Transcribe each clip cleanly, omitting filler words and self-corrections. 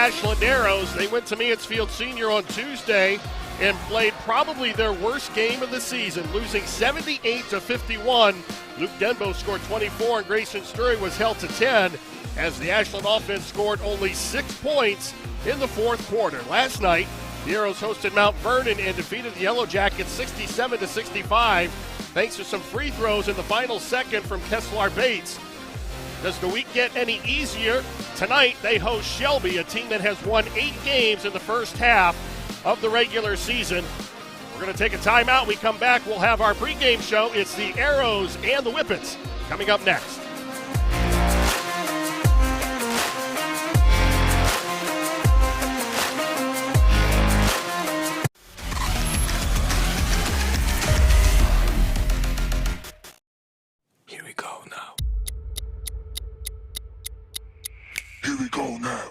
Ashland Arrows. They went to Mansfield Senior on Tuesday and played probably their worst game of the season, losing 78-51. Luke Denbo scored 24 and Grayson Sturry was held to 10 as the Ashland offense scored only 6 points in the fourth quarter. Last night, the Arrows hosted Mount Vernon and defeated the Yellow Jackets 67-65 thanks to some free throws in the final second from Kesslar Bates. Does the week get any easier? Tonight, they host Shelby, a team that has won 8 games in the first half of the regular season. We're going to take a timeout. We come back, we'll have our pregame show. It's the Arrows and the Whippets coming up next. Here we go now. Here we go now.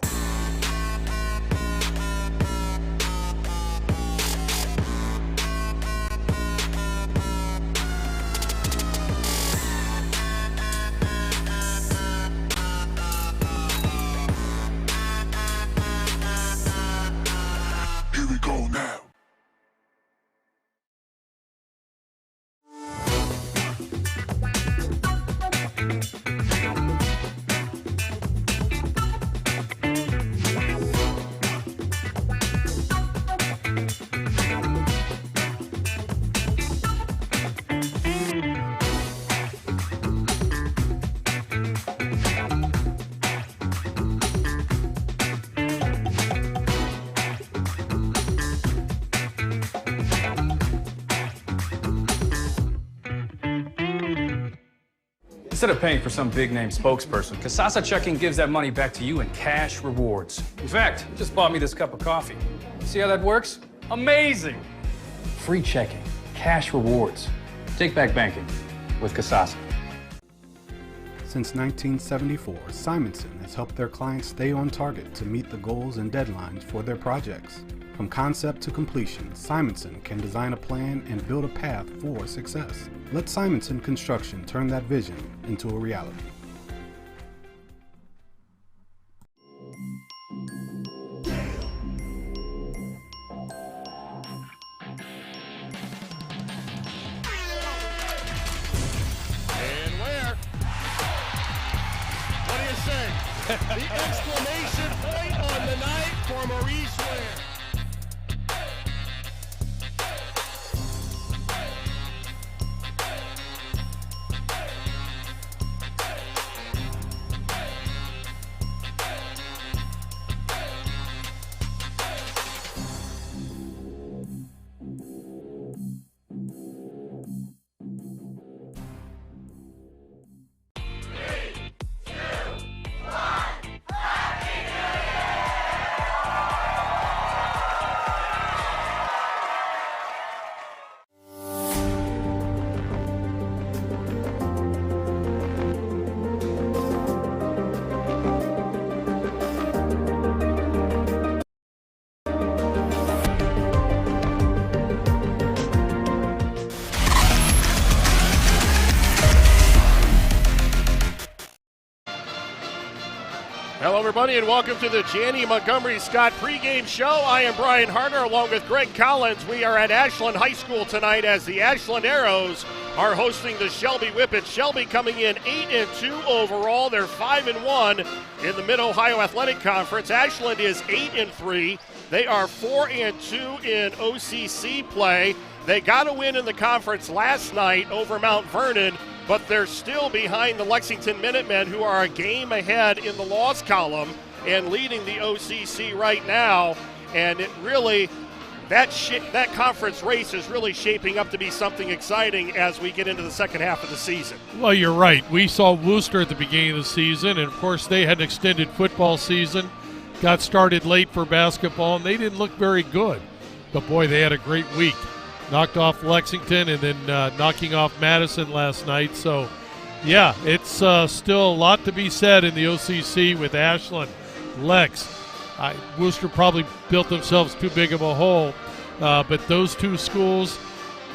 Here we go now. Instead of paying for some big-name spokesperson, Kasasa Checking gives that money back to you in cash rewards. In fact, it just bought me this cup of coffee. See how that works? Amazing! Free checking, cash rewards. Take back banking with Kasasa. Since 1974, Simonson has helped their clients stay on target to meet the goals and deadlines for their projects. From concept to completion, Simonson can design a plan and build a path for success. Let Simonson Construction turn that vision into a reality. And where? What do you say? The exclamation point on the night for Maurice Ware. Hello, everybody, and welcome to the Janney Montgomery Scott pregame show. I am Brian Harder, along with Greg Collins. We are at Ashland High School tonight as the Ashland Arrows are hosting the Shelby Whippets. Shelby coming in 8-2 overall. They're 5-1 in the Mid-Ohio Athletic Conference. Ashland is 8-3. They are 4-2 in OCC play. They got a win in the conference last night over Mount Vernon, but they're still behind the Lexington Minutemen, who are a game ahead in the loss column and leading the OCC right now. And it really, that conference race is really shaping up to be something exciting as we get into the second half of the season. Well, you're right. We saw Worcester at the beginning of the season, and of course they had an extended football season, got started late for basketball, and they didn't look very good. But boy, they had a great week. Knocked off Lexington and then knocking off Madison last night. So, yeah, it's still a lot to be said in the OCC with Ashland, Lex. Worcester probably built themselves too big of a hole. But those two schools,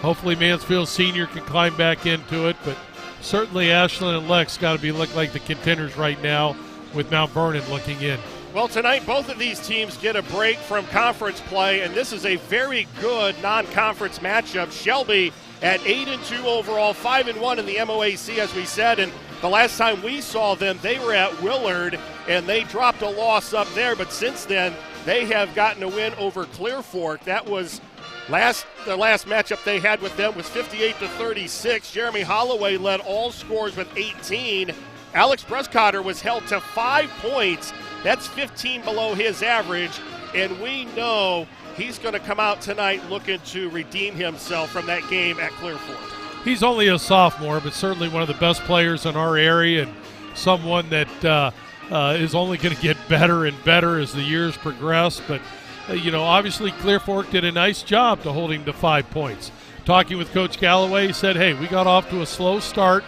hopefully Mansfield Senior can climb back into it. But certainly Ashland and Lex got to be look like the contenders right now with Mount Vernon looking in. Well, tonight both of these teams get a break from conference play, and this is a very good non-conference matchup. Shelby at 8-2 overall, 5-1 in the MOAC, as we said, and the last time we saw them, they were at Willard, and they dropped a loss up there, but since then, they have gotten a win over Clear Fork. That was the last matchup they had with them was 58-36. Jeremy Holloway led all scores with 18. Alex Prescotter was held to 5 points. That's 15 below his average, and we know he's going to come out tonight looking to redeem himself from that game at Clear Fork. He's only a sophomore, but certainly one of the best players in our area and someone that is only going to get better and better as the years progress. But, obviously Clear Fork did a nice job to hold him to 5 points. Talking with Coach Galloway, he said, hey, we got off to a slow start.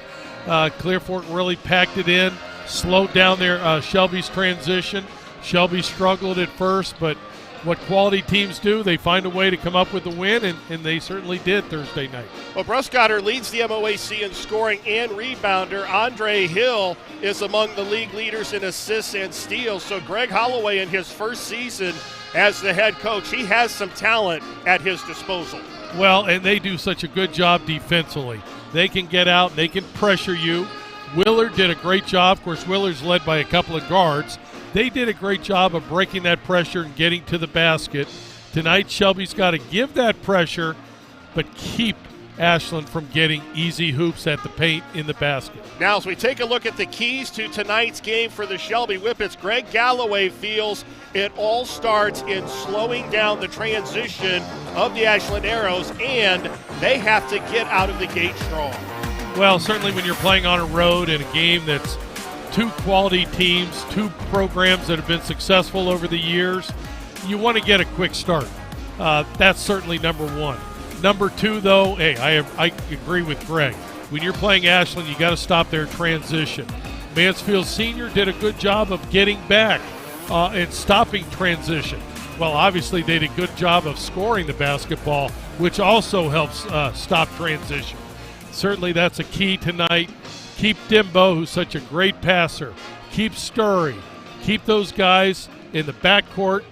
Clear Fork really packed it in, slowed down their Shelby's transition. Shelby struggled at first, but what quality teams do, they find a way to come up with a win, and they certainly did Thursday night. Well, Prescotter leads the MOAC in scoring and rebounder. Andre Hill is among the league leaders in assists and steals. So Greg Holloway, in his first season as the head coach, he has some talent at his disposal. Well, and they do such a good job defensively. They can get out, they can pressure you. Willard did a great job. Of course, Willard's led by a couple of guards. They did a great job of breaking that pressure and getting to the basket. Tonight, Shelby's got to give that pressure, but keep Ashland from getting easy hoops at the paint in the basket. Now, as we take a look at the keys to tonight's game for the Shelby Whippets, Greg Galloway feels it all starts in slowing down the transition of the Ashland Arrows, and they have to get out of the gate strong. Well, certainly when you're playing on a road in a game that's two quality teams, two programs that have been successful over the years, you want to get a quick start. That's certainly number one. Number two, though, hey, I agree with Greg. When you're playing Ashland, you got to stop their transition. Mansfield Senior did a good job of getting back and stopping transition. Well, obviously they did a good job of scoring the basketball, which also helps stop transition. Certainly that's a key tonight. Keep Dimbo, who's such a great passer. Keep stirring. Keep those guys in the backcourt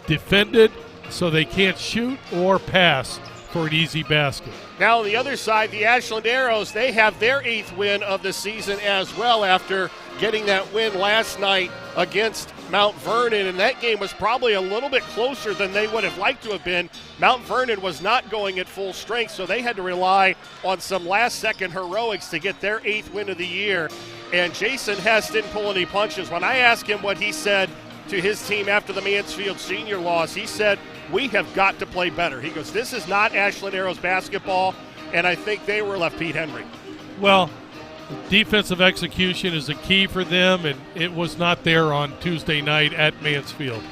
defended so they can't shoot or pass for an easy basket. Now on the other side, the Ashland Arrows, they have their 8th win of the season as well after getting that win last night against Mount Vernon, and that game was probably a little bit closer than they would have liked to have been. Mount Vernon was not going at full strength, so they had to rely on some last-second heroics to get their 8th win of the year. And Jason Hess didn't pull any punches. When I asked him what he said to his team after the Mansfield Senior loss, he said, we have got to play better. He goes, this is not Ashland Arrows basketball, and I think they were left Pete Henry. Well, defensive execution is a key for them, and it was not there on Tuesday night at Mansfield.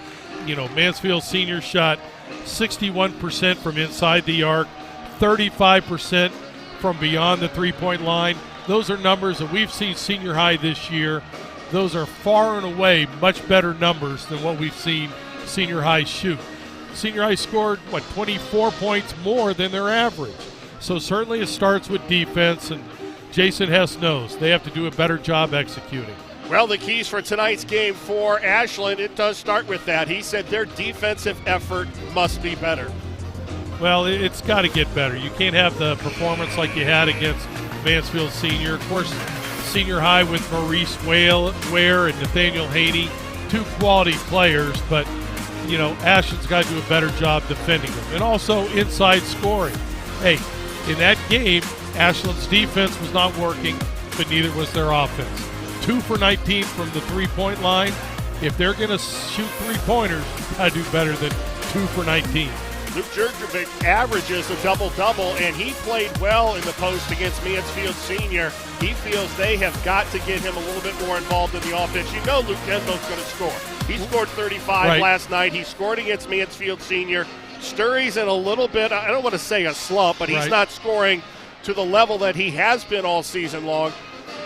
Mansfield Senior shot 61% from inside the arc, 35% from beyond the three-point line. Those are numbers that we've seen senior high this year. Those are far and away much better numbers than what we've seen senior high shoot. Senior high scored, 24 points more than their average. So certainly it starts with defense, and Jason Hess knows they have to do a better job executing. Well, the keys for tonight's game for Ashland, it does start with that. He said their defensive effort must be better. Well, it's got to get better. You can't have the performance like you had against Mansfield Senior. Of course, senior high with Maurice Ware and Nathaniel Haney, two quality players, but Ashland's got to do a better job defending them. And also inside scoring. Hey, in that game, Ashland's defense was not working, but neither was their offense. 2 for 19 from the three-point line. If they're going to shoot three-pointers, got to do better than 2 for 19. Luke Jurkovic averages a double-double, and he played well in the post against Mansfield Senior. He feels they have got to get him a little bit more involved in the offense. Luke Denbo's going to score. He scored 35 last night. He scored against Mansfield Senior. Sturry's in a little bit, I don't want to say a slump, but he's not scoring to the level that he has been all season long.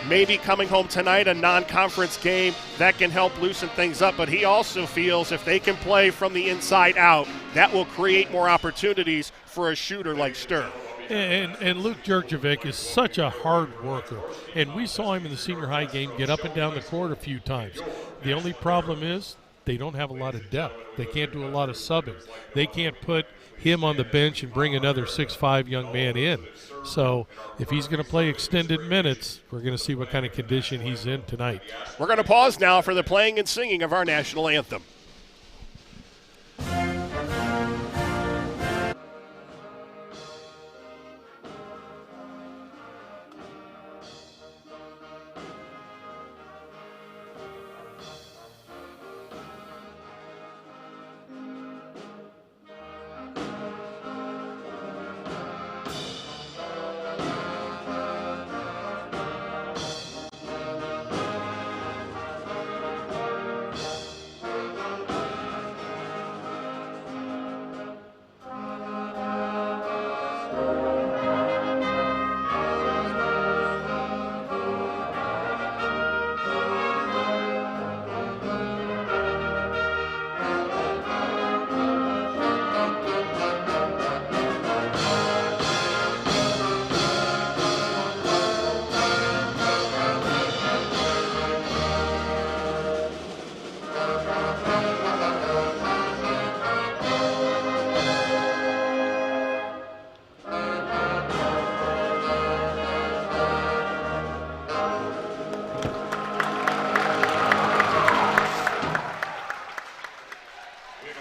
Maybe coming home tonight, a non-conference game, that can help loosen things up. But he also feels if they can play from the inside out, that will create more opportunities for a shooter like Sturr. And Luke Jurkovic is such a hard worker. And we saw him in the senior high game get up and down the court a few times. The only problem is they don't have a lot of depth. They can't do a lot of subbing. They can't put him on the bench and bring another 6'5" young man in. So if he's going to play extended minutes, we're going to see what kind of condition he's in tonight. We're going to pause now for the playing and singing of our national anthem.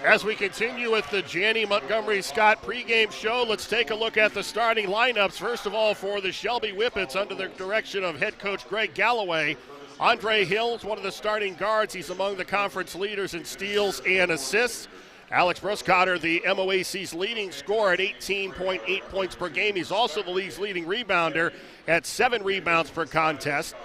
As we continue with the Janney Montgomery Scott pregame show, let's take a look at the starting lineups. First of all, for the Shelby Whippets, under the direction of head coach Greg Galloway, Andre Hill's one of the starting guards. He's among the conference leaders in steals and assists. Alex Bruscotter, the MOAC's leading scorer at 18.8 points per game. He's also the league's leading rebounder at 7 rebounds per contest.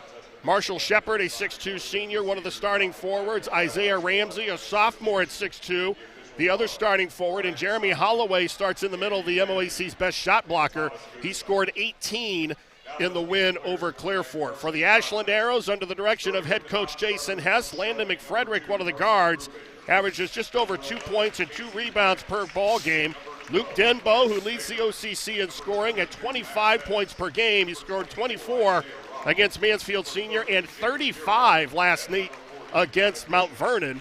Marshall Shepard, a 6'2 senior, one of the starting forwards. Isaiah Ramsey, a sophomore at 6'2, the other starting forward. And Jeremy Holloway starts in the middle, the MOAC's best shot blocker. He scored 18 in the win over Clearfork. For the Ashland Arrows, under the direction of head coach Jason Hess, Landon McFrederick, one of the guards, averages just over 2 points and 2 rebounds per ball game. Luke Denbo, who leads the OCC in scoring at 25 points per game. He scored 24 against Mansfield Senior and 35 last night against Mount Vernon.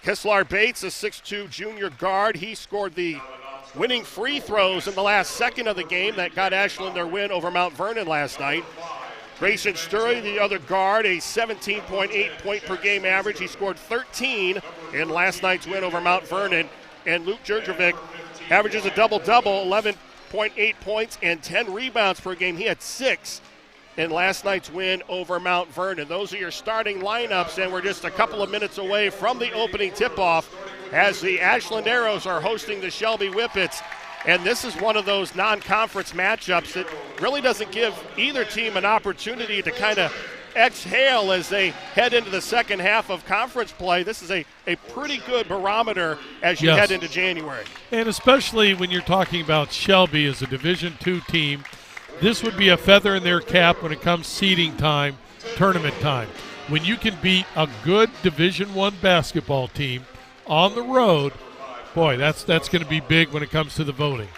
Kesslar Bates, a 6'2 junior guard. He scored the winning free throws in the last second of the game that got Ashland their win over Mount Vernon last night. Grayson Sturry, the other guard, a 17.8 point per game average. He scored 13 in last night's win over Mount Vernon. And Luke Jurjovic averages a double-double, 11.8 points and 10 rebounds per game. He had 6 in last night's win over Mount Vernon. Those are your starting lineups, and we're just a couple of minutes away from the opening tip-off as the Ashland Arrows are hosting the Shelby Whippets. And this is one of those non-conference matchups that really doesn't give either team an opportunity to kind of exhale as they head into the second half of conference play. This is a pretty good barometer as you head into January. And especially when you're talking about Shelby as a Division II team, this would be a feather in their cap when it comes seeding time, tournament time. When you can beat a good Division I basketball team on the road, boy, that's going to be big when it comes to the voting.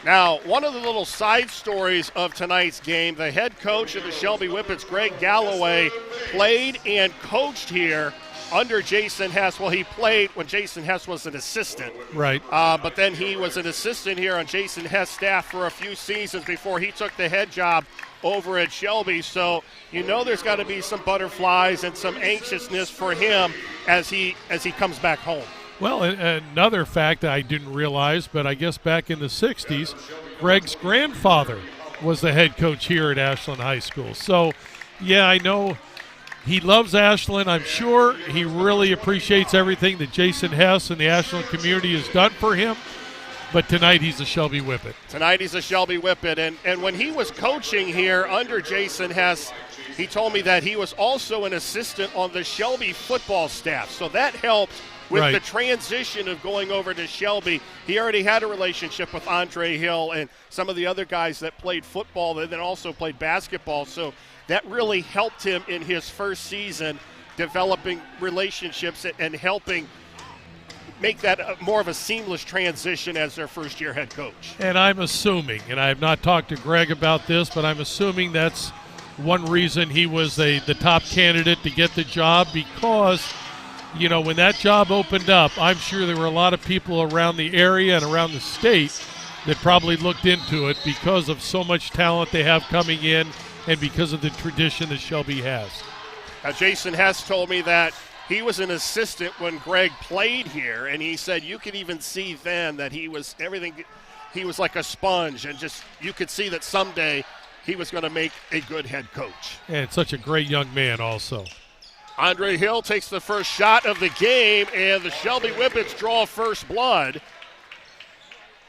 Now, one of the little side stories of tonight's game, the head coach of the Shelby Whippets, Greg Galloway, played and coached here under Jason Hess. Well, he played when Jason Hess was an assistant. Right. But then he was an assistant here on Jason Hess' staff for a few seasons before he took the head job over at Shelby. So you know there's got to be some butterflies and some anxiousness for him as he comes back home. Well, another fact that I didn't realize, but I guess back in the 60s, Greg's grandfather was the head coach here at Ashland High School. So, yeah, I know he loves Ashland. I'm sure he really appreciates everything that Jason Hess and the Ashland community has done for him. But tonight he's a Shelby Whippet. Tonight he's a Shelby Whippet. And when he was coaching here under Jason Hess, he told me that he was also an assistant on the Shelby football staff. So that helped with the transition of going over to Shelby. He already had a relationship with Andre Hill and some of the other guys that played football and then also played basketball. So that really helped him in his first season, developing relationships and helping make that more of a seamless transition as their first-year head coach. And I'm assuming, and I have not talked to Greg about this, but I'm assuming that's one reason he was the top candidate to get the job, because you know, when that job opened up, I'm sure there were a lot of people around the area and around the state that probably looked into it because of so much talent they have coming in and because of the tradition that Shelby has. Now, Jason Hess told me that he was an assistant when Greg played here, and he said you could even see then that he was like a sponge, and just you could see that someday he was going to make a good head coach. And such a great young man also. Andre Hill takes the first shot of the game, and the Shelby Whippets draw first blood.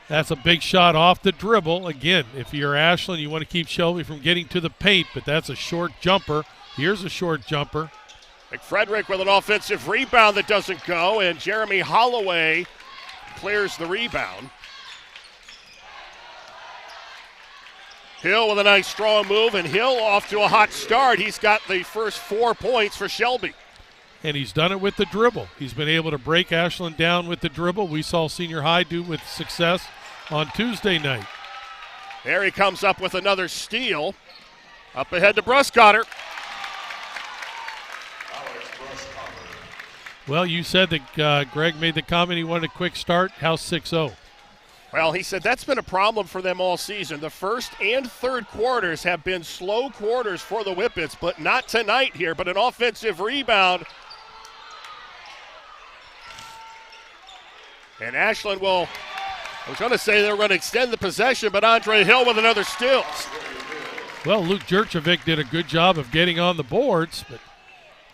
That's a big shot off the dribble. Again, if you're Ashland, you want to keep Shelby from getting to the paint, but that's a short jumper. Here's a short jumper. McFrederick with an offensive rebound that doesn't go, and Jeremy Holloway clears the rebound. Hill with a nice strong move, and Hill off to a hot start. He's got the first 4 points for Shelby. And he's done it with the dribble. He's been able to break Ashland down with the dribble. We saw Senior High do with success on Tuesday night. There he comes up with another steal. Up ahead to Bruscotter. Well, you said that Greg made the comment he wanted a quick start. How's 6-0? Well, he said that's been a problem for them all season. The first and third quarters have been slow quarters for the Whippets, but not tonight here. But an offensive rebound. And Ashland will, I was going to say they were going to extend the possession, but Andre Hill with another steal. Well, Luke Jurcevic did a good job of getting on the boards, but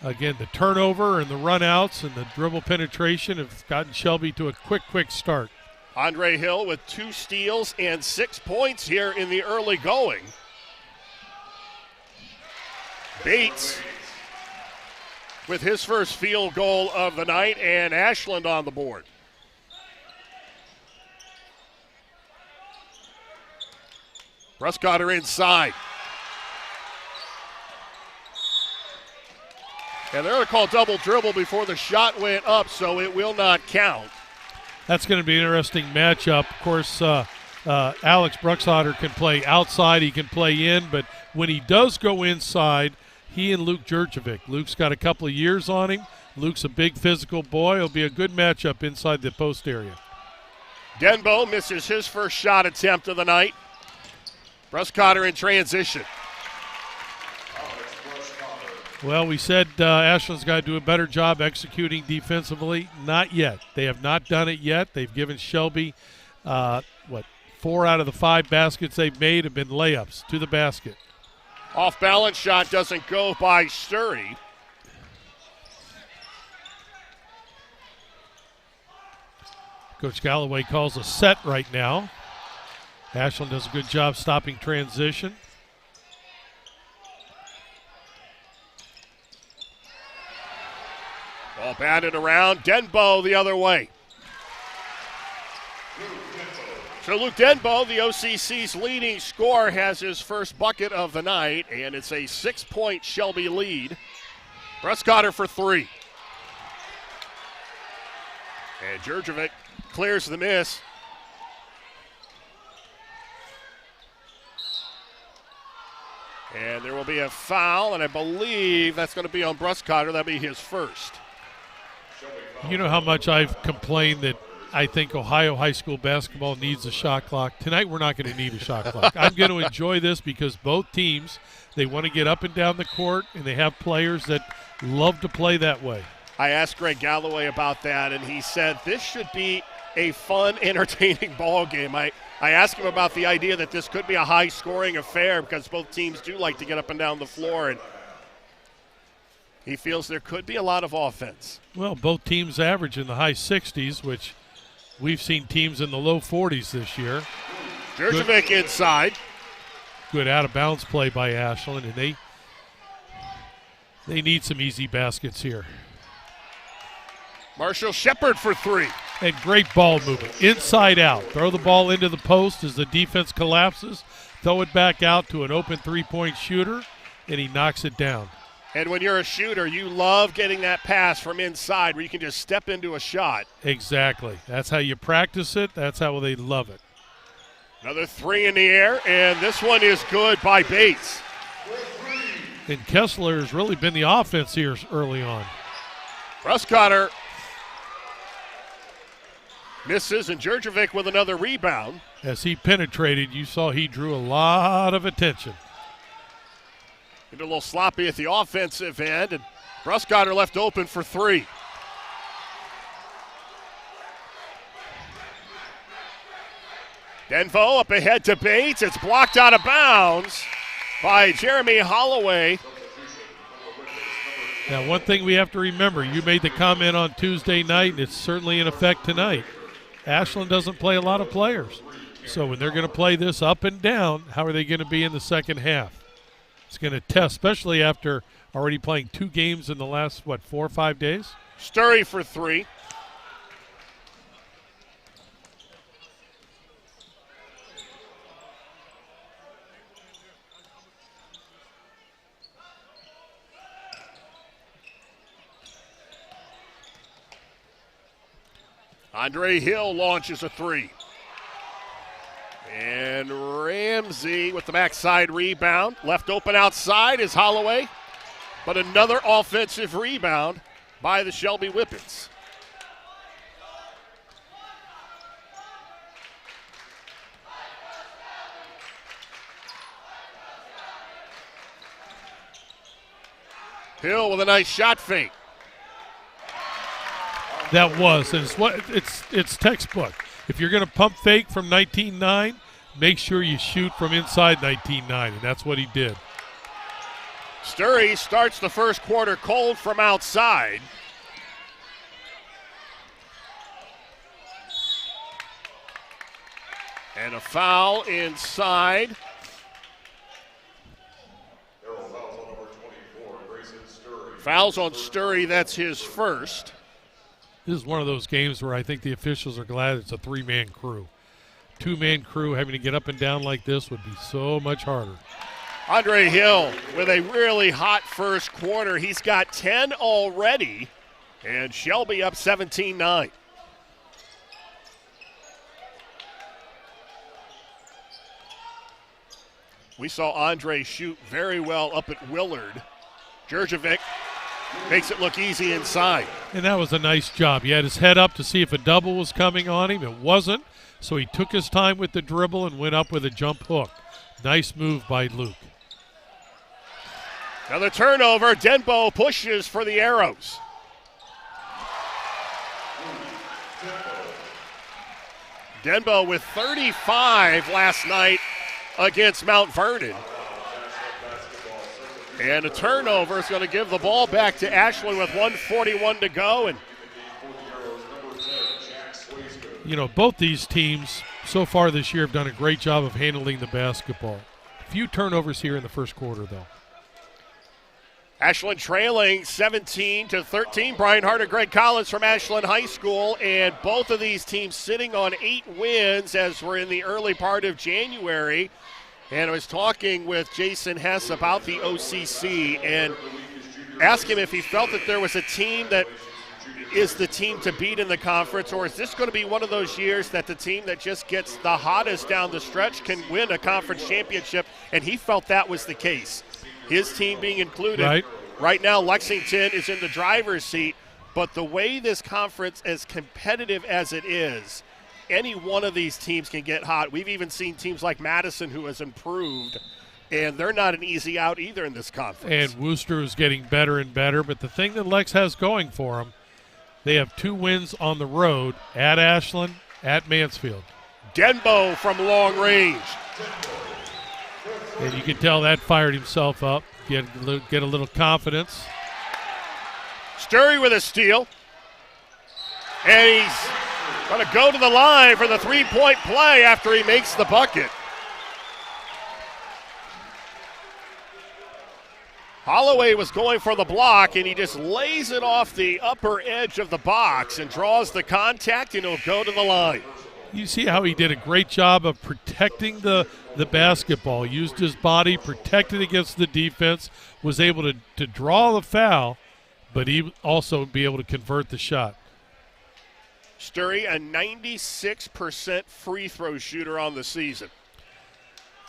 again, the turnover and the run-outs and the dribble penetration have gotten Shelby to a quick start. Andre Hill with 2 steals and 6 points here in the early going. Bates with his first field goal of the night, and Ashland on the board. Bruscotter inside. And they're going to call double dribble before the shot went up, so it will not count. That's going to be an interesting matchup. Of course, Alex Bruxotter can play outside. He can play in. But when he does go inside, he and Luke Jurcevic. Luke's got a couple of years on him. Luke's a big physical boy. It'll be a good matchup inside the post area. Denbo misses his first shot attempt of the night. Bruscotter in transition. Well, we said Ashland's got to do a better job executing defensively. Not yet. They have not done it yet. They've given Shelby, 4 out of the 5 baskets they've made have been layups to the basket. Off-balance shot doesn't go by Sturry. Coach Galloway calls a set right now. Ashland does a good job stopping transition. Ball batted around. Denbo the other way. So Luke Denbo, the OCC's leading scorer, has his first bucket of the night, and it's a 6-point Shelby lead. Bruscotter for 3. And Jurcevic clears the miss. And there will be a foul, and I believe that's going to be on Bruscotter. That'll be his first. You know how much I've complained that I think Ohio high school basketball needs a shot clock. Tonight we're not going to need a shot clock. I'm going to enjoy this because both teams, they want to get up and down the court, and they have players that love to play that way. I asked Greg Galloway about that, and he said this should be a fun, entertaining ball game. I asked him about the idea that this could be a high-scoring affair because both teams do like to get up and down the floor, and he feels there could be a lot of offense. Well, both teams average in the high 60s, which we've seen teams in the low 40s this year. Jurcevic inside. Good out-of-bounds play by Ashland, and they need some easy baskets here. Marshall Shepard for 3. And great ball movement, inside out. Throw the ball into the post as the defense collapses. Throw it back out to an open three-point shooter, and he knocks it down. And when you're a shooter, you love getting that pass from inside where you can just step into a shot. Exactly. That's how you practice it. That's how they love it. Another 3 in the air, and this one is good by Bates. And Kessler has really been the offense here early on. Bruscotter misses, and Jurjevic with another rebound. As he penetrated, you saw he drew a lot of attention. Get a little sloppy at the offensive end, and Bruscotter left open for three. Denvo up ahead to Bates. It's blocked out of bounds by Jeremy Holloway. Now, one thing we have to remember, you made the comment on Tuesday night, and it's certainly in effect tonight. Ashland doesn't play a lot of players. So when they're going to play this up and down, how are they going to be in the second half? It's going to test, especially after already playing 2 games in the last, 4 or 5 days? Sturry for three. Andre Hill launches a three. And Ramsey with the backside rebound. Left open outside is Holloway. But another offensive rebound by the Shelby Whippets. Hill with a nice shot fake. That was, and it's textbook. If you're going to pump fake from 19-9, make sure you shoot from inside 19-9, and that's what he did. Sturry starts the first quarter cold from outside. And a foul inside. Fouls on Sturry, that's his first. This is one of those games where I think the officials are glad it's a 3-man crew. 2-man crew having to get up and down like this would be so much harder. Andre Hill with a really hot first quarter. He's got 10 already, and Shelby up 17-9. We saw Andre shoot very well up at Willard. Jurjevic makes it look easy inside. And that was a nice job. He had his head up to see if a double was coming on him. It wasn't, so he took his time with the dribble and went up with a jump hook. Nice move by Luke. Another turnover. Denbo pushes for the Arrows. Denbo with 35 last night against Mount Vernon. And a turnover is going to give the ball back to Ashland with 1:41 to go. And you know, both these teams so far this year have done a great job of handling the basketball. Few turnovers here in the first quarter, though. Ashland trailing 17-13. Brian Hart and Greg Collins from Ashland High School, and both of these teams sitting on 8 wins as we're in the early part of January. And I was talking with Jason Hess about the OCC and asked him if he felt that there was a team that is the team to beat in the conference, or is this going to be one of those years that the team that just gets the hottest down the stretch can win a conference championship, and he felt that was the case. His team being included. Right now, Lexington is in the driver's seat, but the way this conference, as competitive as it is, any one of these teams can get hot. We've even seen teams like Madison who has improved, and they're not an easy out either in this conference. And Worcester is getting better and better, but the thing that Lex has going for them, they have 2 wins on the road, at Ashland, at Mansfield. Denbo from long range. And you can tell that fired himself up, get a little confidence. Sturry with a steal. And he's going to go to the line for the 3-point play after he makes the bucket. Holloway was going for the block, and he just lays it off the upper edge of the box and draws the contact, and he'll go to the line. You see how he did a great job of protecting the basketball, used his body, protected against the defense, was able to draw the foul, but he also be able to convert the shot. Sturry, a 96% free throw shooter on the season.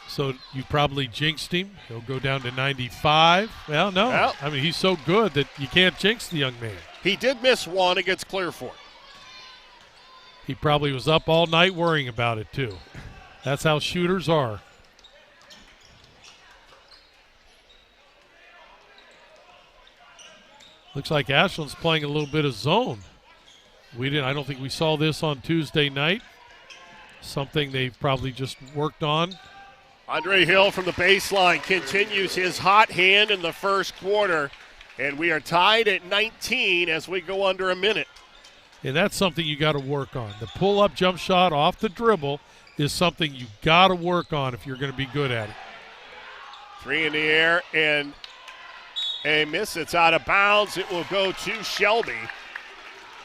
So you probably jinxed him. He'll go down to 95. Well, no. I mean, he's so good that you can't jinx the young man. He did miss one against Clearfork. He probably was up all night worrying about it, too. That's how shooters are. Looks like Ashland's playing a little bit of zone. I don't think we saw this on Tuesday night. Something they've probably just worked on. Andre Hill from the baseline continues his hot hand in the first quarter, and we are tied at 19 as we go under a minute. And that's something you got to work on. The pull-up jump shot off the dribble is something you got to work on if you're going to be good at it. 3 in the air and a miss. It's out of bounds. It will go to Shelby.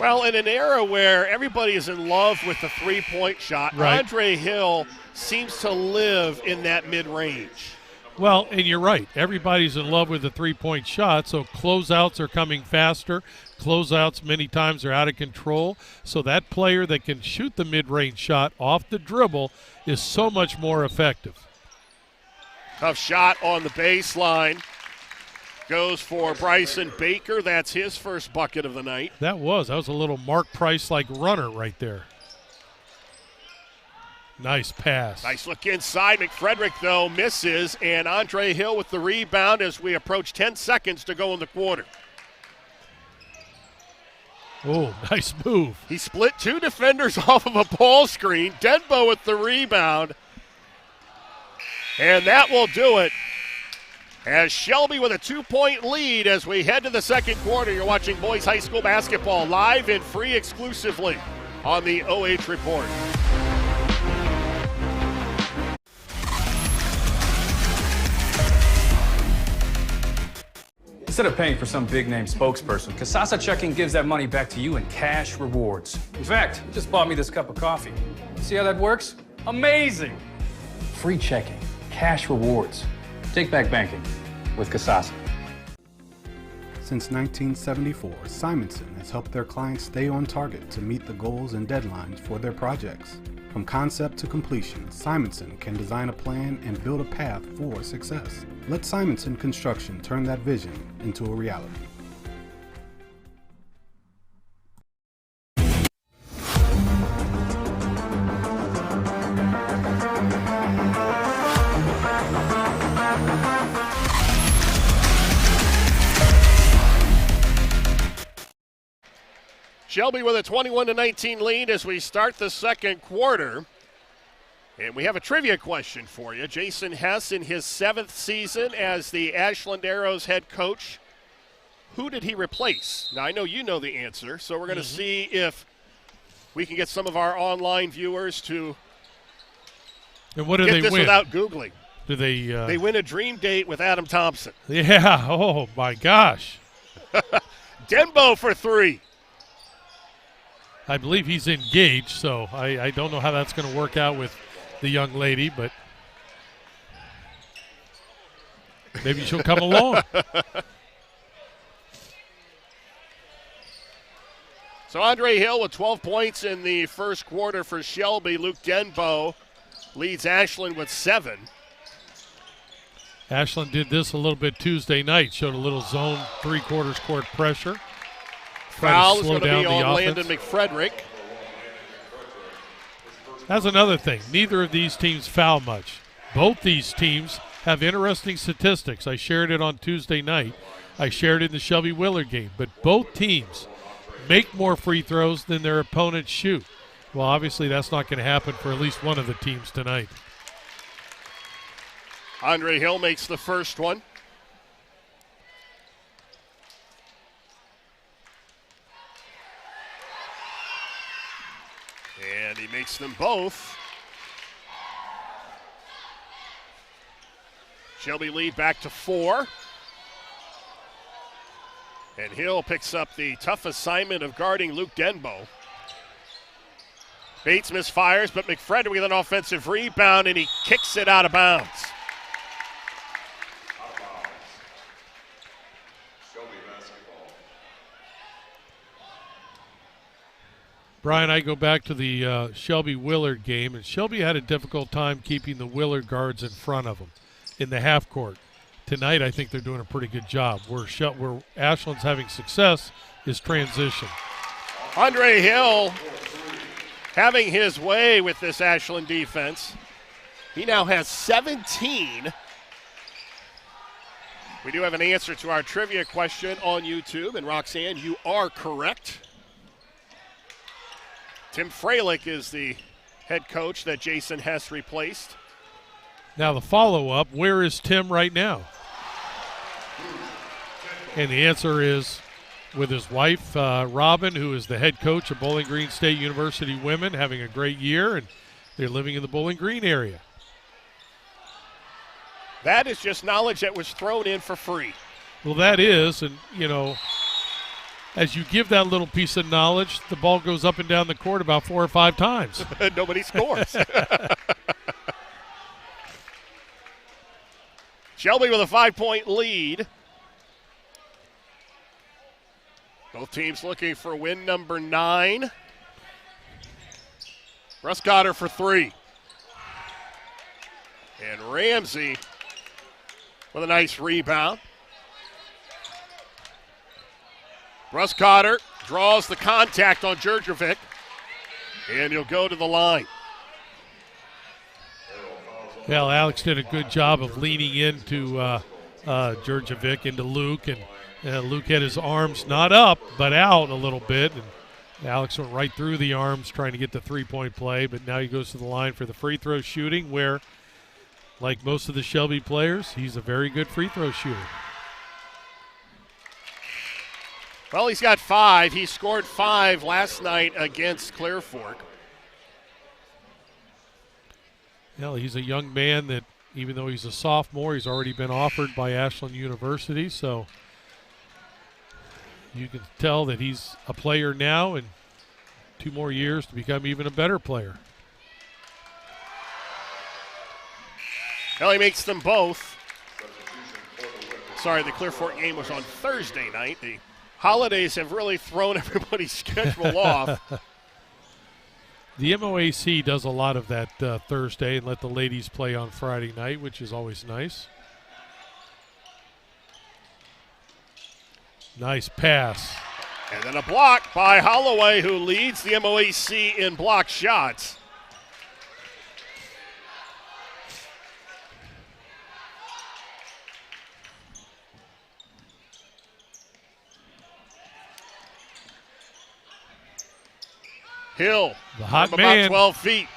Well, in an era where everybody is in love with the three-point shot, right, Andre Hill seems to live in that mid-range. Well, and you're right. Everybody's in love with the three-point shot, so closeouts are coming faster. Closeouts many times are out of control. So that player that can shoot the mid-range shot off the dribble is so much more effective. Tough shot on the baseline. Goes for Bryson Baker. That's his first bucket of the night. That was a little Mark Price-like runner right there. Nice pass. Nice look inside. McFrederick, though, misses, and Andre Hill with the rebound as we approach 10 seconds to go in the quarter. Oh, nice move. He split two defenders off of a ball screen. Denbo with the rebound. And that will do it. As Shelby with a 2-point lead as we head to the second quarter. You're watching boys high school basketball live and free exclusively on the OH Report. Instead of paying for some big-name spokesperson, Kasasa Checking gives that money back to you in cash rewards. In fact, it just bought me this cup of coffee. See how that works? Amazing! Free checking, cash rewards. Take back banking with Kasasa. Since 1974, Simonson has helped their clients stay on target to meet the goals and deadlines for their projects. From concept to completion, Simonson can design a plan and build a path for success. Let Simonson Construction turn that vision into a reality. Shelby with a 21-19 lead as we start the second quarter. And we have a trivia question for you. Jason Hess in his 7th season as the Ashland Arrows head coach. Who did he replace? Now, I know you know the answer, so we're going to see if we can get some of our online viewers to and what do get they this win? Without Googling. Do they? They win a dream date with Adam Thompson. Yeah, oh my gosh. Denbo for 3. I believe he's engaged, so I don't know how that's going to work out with the young lady, but maybe she'll come along. So Andre Hill with 12 points in the first quarter for Shelby. Luke Denbo leads Ashland with 7. Ashland did this a little bit Tuesday night, showed a little zone three-quarters court pressure. Foul is going to be on Landon McFrederick. That's another thing. Neither of these teams foul much. Both these teams have interesting statistics. I shared it on Tuesday night. I shared it in the Shelby Willard game. But both teams make more free throws than their opponents shoot. Well, obviously that's not going to happen for at least one of the teams tonight. Andre Hill makes the first one. And he makes them both. Shelby lead back to 4. And Hill picks up the tough assignment of guarding Luke Denbo. Bates misfires, but McFrederick with an offensive rebound, and he kicks it out of bounds. Brian, I go back to the Shelby Willard game, and Shelby had a difficult time keeping the Willard guards in front of them in the half court. Tonight, I think they're doing a pretty good job. Where Ashland's having success, is transition. Andre Hill having his way with this Ashland defense. He now has 17. We do have an answer to our trivia question on YouTube, and Roxanne, you are correct. Tim Freilich is the head coach that Jason Hess replaced. Now the follow-up, where is Tim right now? And the answer is with his wife, Robin, who is the head coach of Bowling Green State University Women, having a great year, and they're living in the Bowling Green area. That is just knowledge that was thrown in for free. Well, that is, and, you know, as you give that little piece of knowledge, the ball goes up and down the court about 4 or 5 times. Nobody scores. Shelby with a 5-point lead. Both teams looking for win number 9. Russ Cotter for 3. And Ramsey with a nice rebound. Russ Cotter draws the contact on Jurjevic, and he'll go to the line. Well, Alex did a good job of leaning into Jurjevic, into Luke, and Luke had his arms not up but out a little bit, and Alex went right through the arms trying to get the three-point play, but now he goes to the line for the free throw shooting where, like most of the Shelby players, he's a very good free throw shooter. Well, he's got 5. He scored 5 last night against Clear Fork. Well, he's a young man that, even though he's a sophomore, he's already been offered by Ashland University, so you can tell that he's a player now and 2 more years to become even a better player. Well, he makes them both. Sorry, the Clear Fork game was on Thursday night. The holidays have really thrown everybody's schedule off. The MOAC does a lot of that Thursday and let the ladies play on Friday night, which is always nice. Nice pass. And then a block by Holloway, who leads the MOAC in block shots. Hill, the hot from man. About 12 feet.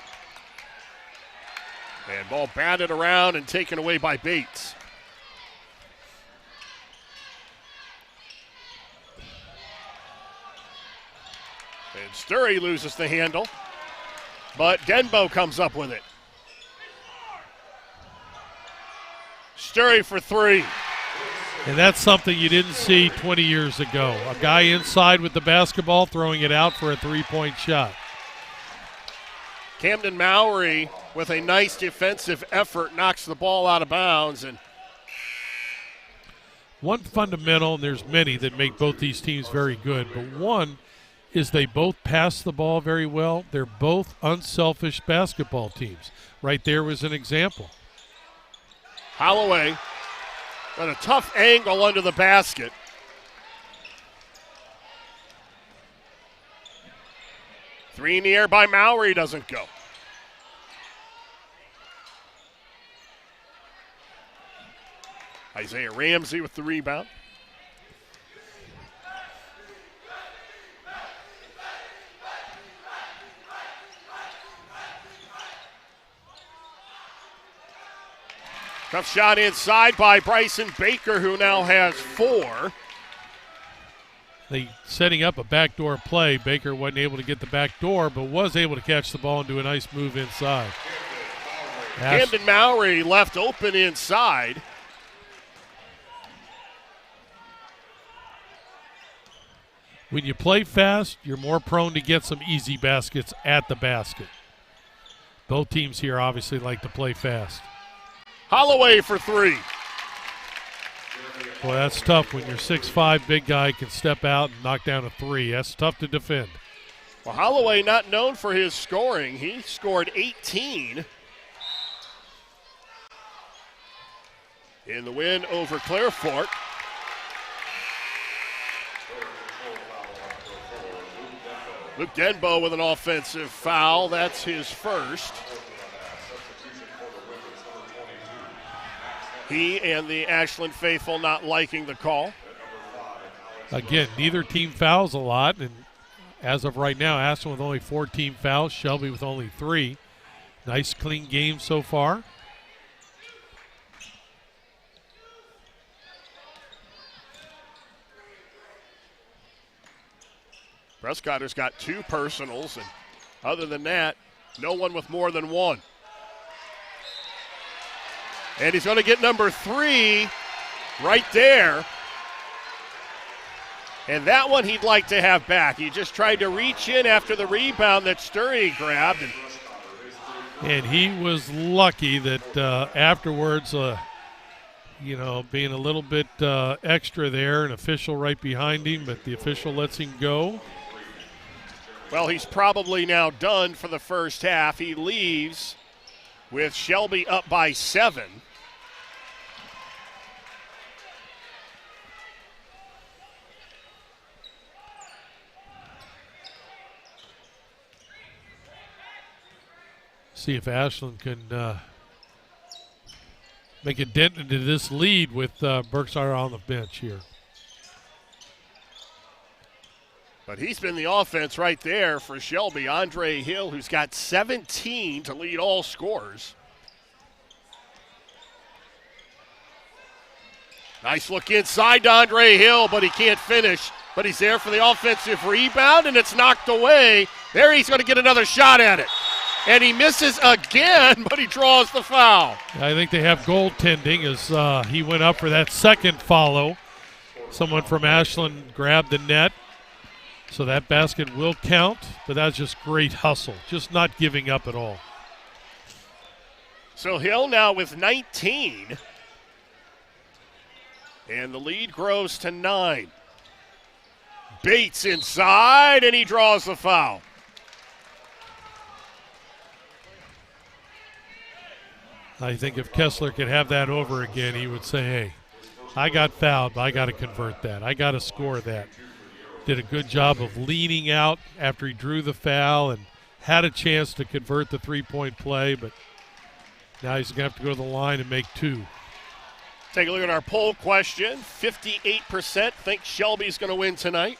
And ball batted around and taken away by Bates. And Sturry loses the handle, but Denbo comes up with it. Sturry for 3. And that's something you didn't see 20 years ago. A guy inside with the basketball throwing it out for a three-point shot. Camden Mowry, with a nice defensive effort, knocks the ball out of bounds. And one fundamental, and there's many that make both these teams very good, but one is they both pass the ball very well. They're both unselfish basketball teams. Right there was an example. Holloway got a tough angle under the basket. Three in the air by Mowry, doesn't go. Isaiah Ramsey with the rebound. Tough shot inside by Bryson Baker, who now has 4. They setting up a backdoor play. Baker wasn't able to get the back door, but was able to catch the ball and do a nice move inside. Camden Mowry left open inside. When you play fast, you're more prone to get some easy baskets at the basket. Both teams here obviously like to play fast. Holloway for 3. Boy, that's tough when your 6'5" big guy can step out and knock down a 3. That's tough to defend. Well, Holloway not known for his scoring. He scored 18 in the win over Clear Fork. Luke Denbo with an offensive foul. That's his first. He and the Ashland faithful not liking the call. Again, neither team fouls a lot, and as of right now, Ashland with only 4 team fouls, Shelby with only 3. Nice, clean game so far. Prescotter's got 2 personals, and other than that, no one with more than 1. And he's going to get number 3 right there. And that one he'd like to have back. He just tried to reach in after the rebound that Sturry grabbed. And he was lucky that afterwards, being a little bit extra there, an official right behind him, but the official lets him go. Well, he's probably now done for the first half. He leaves with Shelby up by 7. See if Ashland can make a dent into this lead with Berkshire on the bench here. But he's been the offense right there for Shelby. Andre Hill, who's got 17 to lead all scorers. Nice look inside to Andre Hill, but he can't finish. But he's there for the offensive rebound, and it's knocked away. There he's going to get another shot at it. And he misses again, but he draws the foul. I think they have goaltending as he went up for that second follow. Someone from Ashland grabbed the net. So that basket will count, but that's just great hustle, just not giving up at all. So Hill now with 19. And the lead grows to 9. Bates inside, and he draws the foul. I think if Kessler could have that over again, he would say, hey, I got fouled, but I got to convert that. I got to score that. Did a good job of leaning out after he drew the foul and had a chance to convert the three-point play, but now he's going to have to go to the line and make 2. Take a look at our poll question. 58% think Shelby's going to win tonight.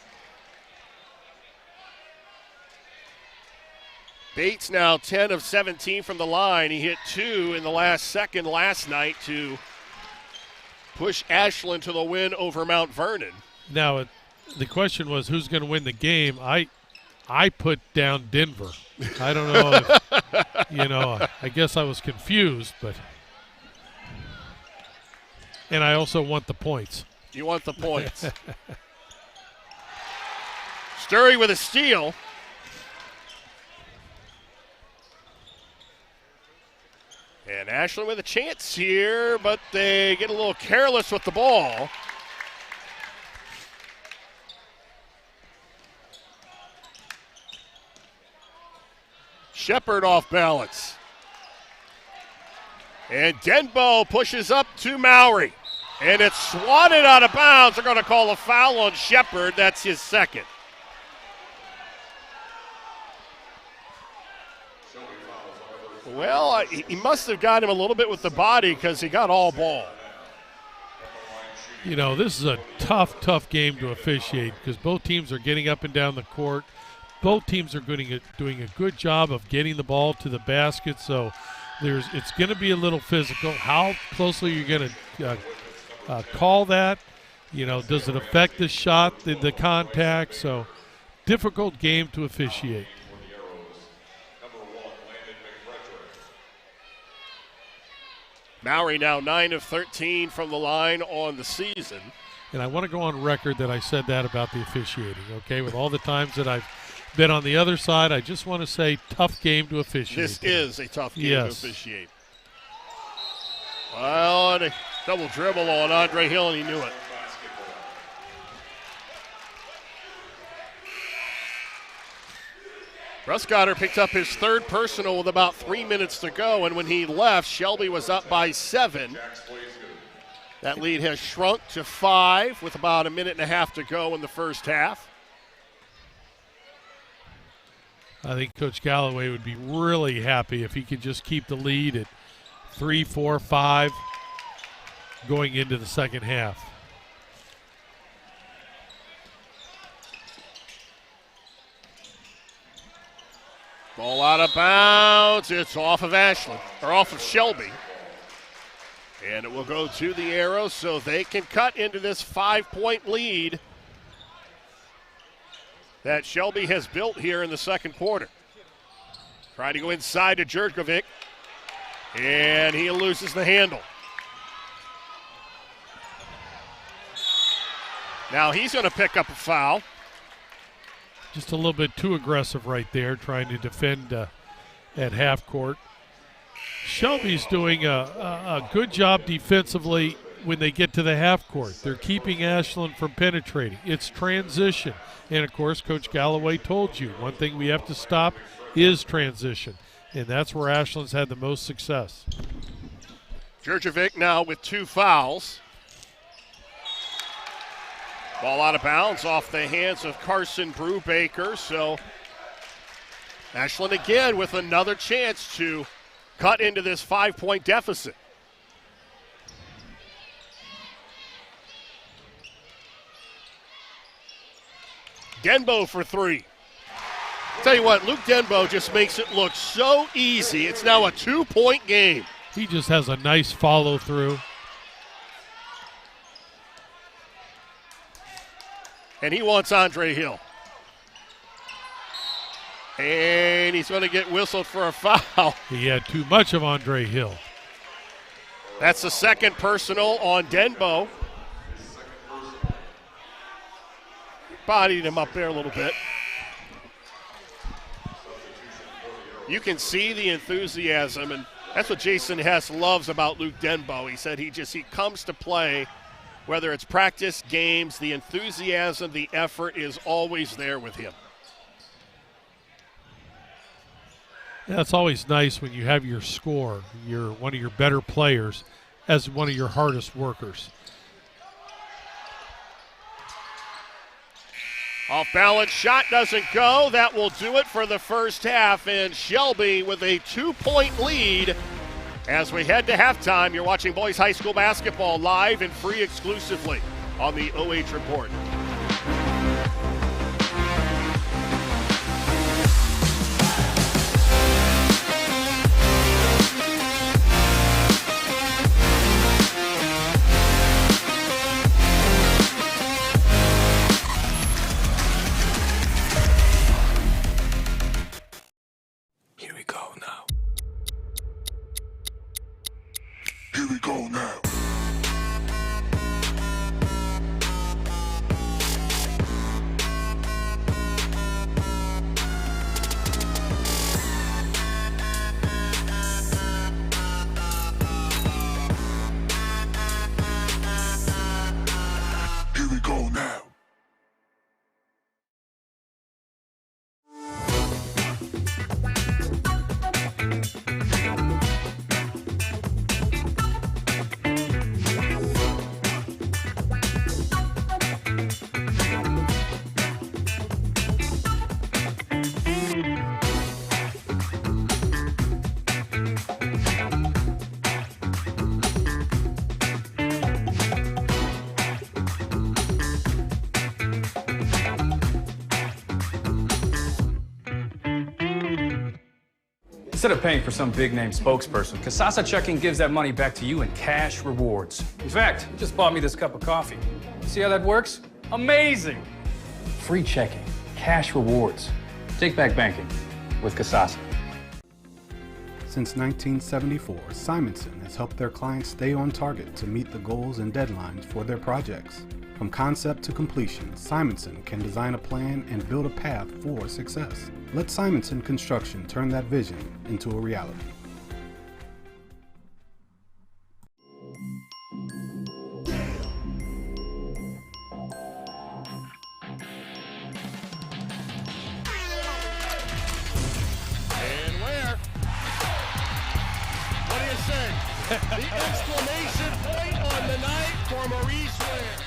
Bates now 10 of 17 from the line. He hit 2 in the last second last night to push Ashland to the win over Mount Vernon. Now, the question was who's going to win the game. I put down Denver. I don't know if, I guess I was confused, but and I also want the points. You want the points. Sturry with a steal. And Ashland with a chance here, but they get a little careless with the ball. Shepard off balance. And Denbo pushes up to Mowry. And it's swatted out of bounds. They're going to call a foul on Shepard. That's his second. Well, he must have got him a little bit with the body because he got all ball. This is a tough game to officiate because both teams are getting up and down the court. Both teams are doing a good job of getting the ball to the basket, so it's going to be a little physical. How closely you're going to call that? Does it affect the shot, the contact? So difficult game to officiate. Mowry now 9 of 13 from the line on the season. And I want to go on record that I said that about the officiating, okay? With all the times that I've been on the other side, I just want to say tough game to officiate. This is a tough game to officiate. Well, and a double dribble on Andre Hill, and he knew it. Prescotter picked up his third personal with about 3 minutes to go, and when he left, Shelby was up by 7. That lead has shrunk to 5 with about a minute and a half to go in the first half. I think Coach Galloway would be really happy if he could just keep the lead at 3, 4, 5 going into the second half. Ball out of bounds. It's off of Ashland, or off of Shelby. And it will go to the Arrows so they can cut into this 5-point lead that Shelby has built here in the second quarter. Trying to go inside to Jurkovic, and he loses the handle. Now he's going to pick up a foul. Just a little bit too aggressive right there, trying to defend at half court. Shelby's doing a good job defensively when they get to the half court. They're keeping Ashland from penetrating. It's transition. And, of course, Coach Galloway told you one thing we have to stop is transition. And that's where Ashland's had the most success. Jurkovic now with 2 fouls. Ball out of bounds off the hands of Carson Brubaker. So Ashland again with another chance to cut into this 5-point deficit. Denbo for 3. Tell you what, Luke Denbo just makes it look so easy. It's now a 2-point game. He just has a nice follow through. And he wants Andre Hill. And he's going to get whistled for a foul. He had too much of Andre Hill. That's the second personal on Denbo. Bodied him up there a little bit. You can see the enthusiasm, and that's what Jason Hess loves about Luke Denbo. He said he comes to play, whether it's practice, games, the enthusiasm, the effort is always there with him. Yeah, it's always nice when you have your score, one of your better players, as one of your hardest workers. Off balance shot doesn't go. That will do it for the first half. And Shelby with a 2-point lead as we head to halftime. You're watching boys high school basketball live and free exclusively on the OH Report. Here we go now. Here we go now. Here we go now. Instead of paying for some big-name spokesperson, Kasasa Checking gives that money back to you in cash rewards. In fact, you just bought me this cup of coffee. See how that works? Amazing! Free checking, cash rewards. Take back banking with Kasasa. Since 1974, Simonson has helped their clients stay on target to meet the goals and deadlines for their projects. From concept to completion, Simonson can design a plan and build a path for success. Let Simonson Construction turn that vision into a reality. And where? What do you say? The exclamation point on the night for Maurice Ware.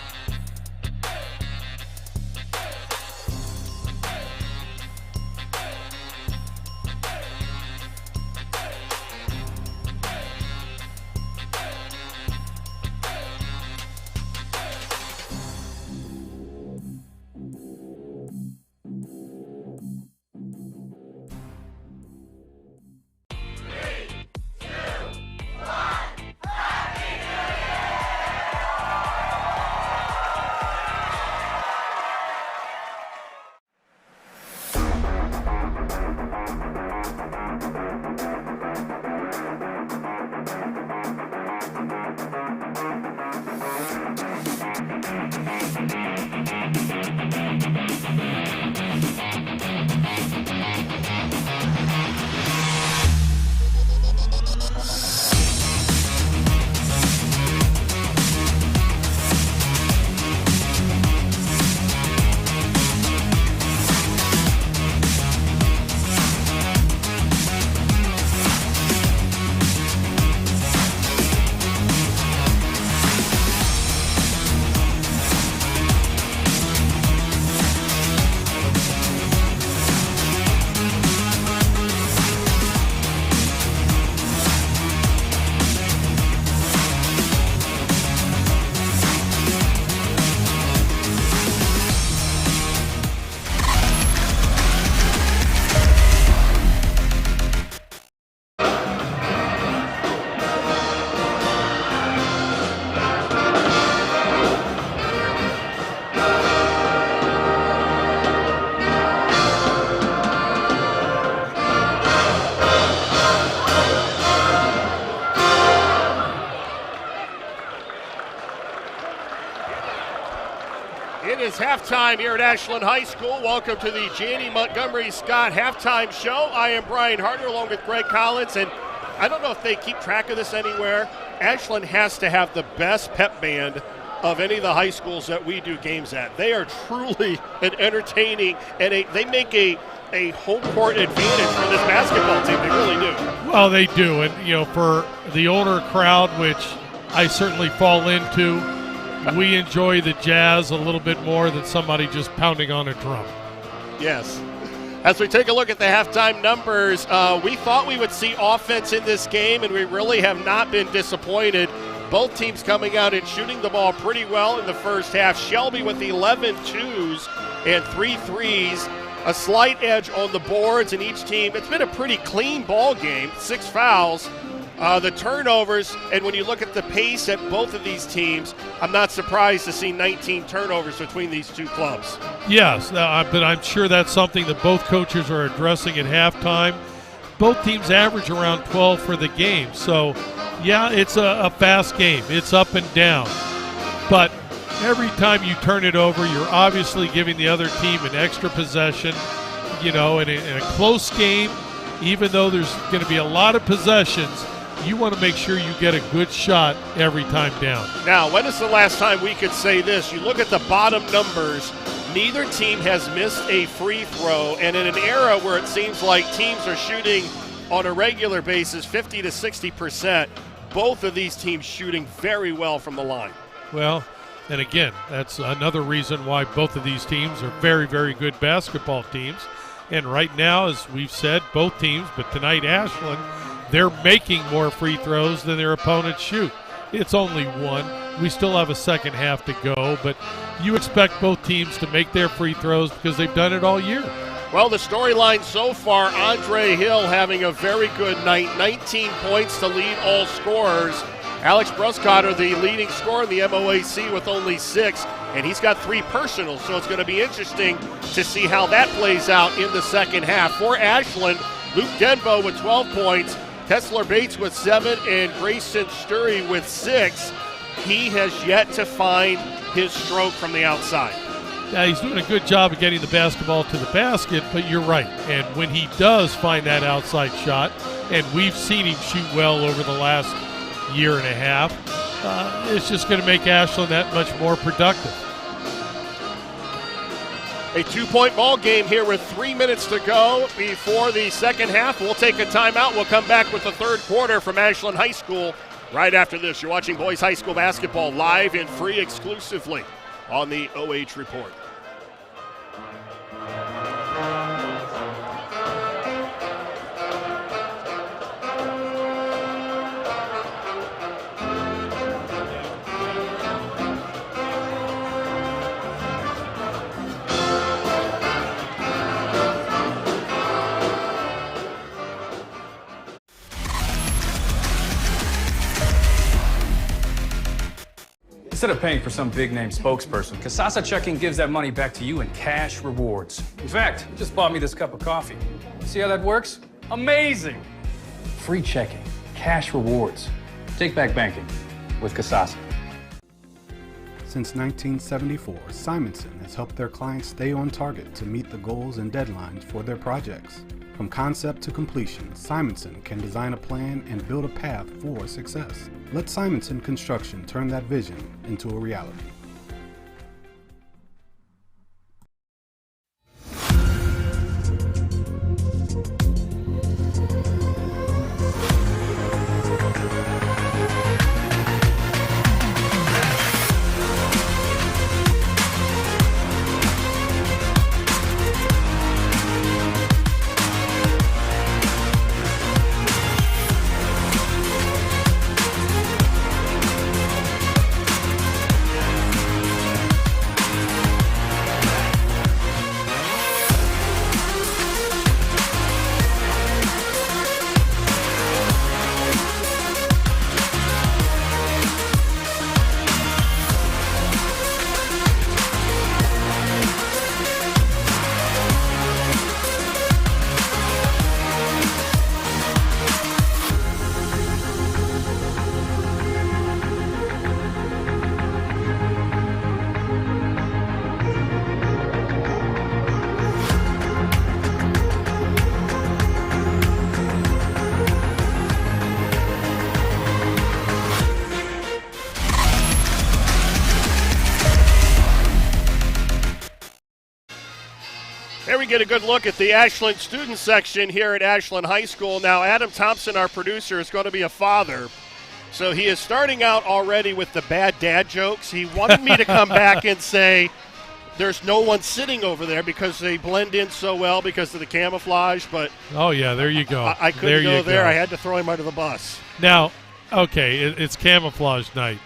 is halftime here at Ashland High School. Welcome to the Janney Montgomery Scott halftime show. I am Brian Harder along with Greg Collins, and I don't know if they keep track of this anywhere. Ashland has to have the best pep band of any of the high schools that we do games at. They are truly an entertaining, and they make a home court advantage for this basketball team. They really do. Well, they do, and for the older crowd, which I certainly fall into, we enjoy the jazz a little bit more than somebody just pounding on a drum. Yes. As we take a look at the halftime numbers, we thought we would see offense in this game, and we really have not been disappointed. Both teams coming out and shooting the ball pretty well in the first half. Shelby with 11 twos and 3 threes. A slight edge on the boards in each team. It's been a pretty clean ball game, 6 fouls. The turnovers, and when you look at the pace at both of these teams, I'm not surprised to see 19 turnovers between these two clubs. Yes, but I'm sure that's something that both coaches are addressing at halftime. Both teams average around 12 for the game. So, yeah, it's a fast game. It's up and down. But every time you turn it over, you're obviously giving the other team an extra possession. In a close game, even though there's going to be a lot of possessions, you want to make sure you get a good shot every time down. Now, when is the last time we could say this? You look at the bottom numbers, neither team has missed a free throw, and in an era where it seems like teams are shooting on a regular basis 50 to 60%, both of these teams shooting very well from the line. Well, and again, that's another reason why both of these teams are very, very good basketball teams. And right now, as we've said, both teams, but tonight Ashland, they're making more free throws than their opponents shoot. It's only one. We still have a second half to go, but you expect both teams to make their free throws because they've done it all year. Well, the storyline so far, Andre Hill having a very good night, 19 points to lead all scorers. Alex Bruscotter, the leading scorer in the MOAC with only 6, and he's got 3 personals, so it's going to be interesting to see how that plays out in the second half. For Ashland, Luke Denbo with 12 points, Tesler Bates with 7, and Grayson Sturry with 6. He has yet to find his stroke from the outside. Yeah, he's doing a good job of getting the basketball to the basket, but you're right. And when he does find that outside shot, and we've seen him shoot well over the last year and a half, it's just going to make Ashland that much more productive. A 2-point ball game here with 3 minutes to go before the second half. We'll take a timeout. We'll come back with the third quarter from Ashland High School right after this. You're watching boys high school basketball live and free exclusively on the OH Report. Instead of paying for some big-name spokesperson, Kasasa Checking gives that money back to you in cash rewards. In fact, you just bought me this cup of coffee. See how that works? Amazing! Free checking, cash rewards. Take back banking with Kasasa. Since 1974, Simonson has helped their clients stay on target to meet the goals and deadlines for their projects. From concept to completion, Simonson can design a plan and build a path for success. Let Simonson Construction turn that vision into a reality. get a good look at the Ashland student section here at Ashland High School. Now, Adam Thompson, our producer, is going to be a father. So he is starting out already with the bad dad jokes. He wanted me to come back and say there's no one sitting over there because they blend in so well because of the camouflage. But oh, yeah, there you go. I couldn't go there. I had to throw him under the bus. Now, okay, it's camouflage night.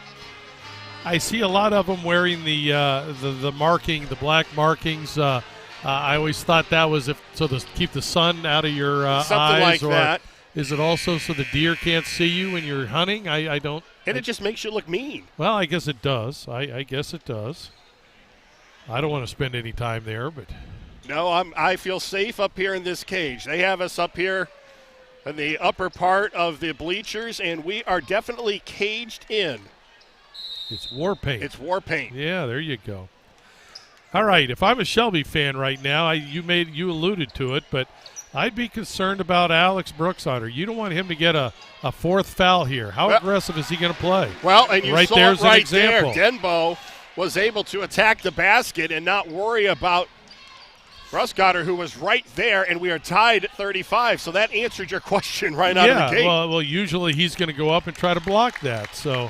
I see a lot of them wearing the marking, the black markings. I always thought that was to keep the sun out of your Something eyes. like that. Is it also so the deer can't see you when you're hunting? I don't. And it just makes you look mean. Well, I guess it does. I guess it does. I don't want to spend any time there, but. No, I feel safe up here in this cage. They have us up here in the upper part of the bleachers, and we are definitely caged in. It's war paint. It's war paint. Yeah, there you go. All right, if I'm a Shelby fan right now, you alluded to it, but I'd be concerned about Alex Brookshunter. You don't want him to get a fourth foul here. How aggressive is he going to play? Well, and you saw there's it right an example. there. Denbo was able to attack the basket and not worry about Brookshunter, who was right there, and we are tied at 35. So that answered your question right out of the gate. Well, usually he's going to go up and try to block that. So,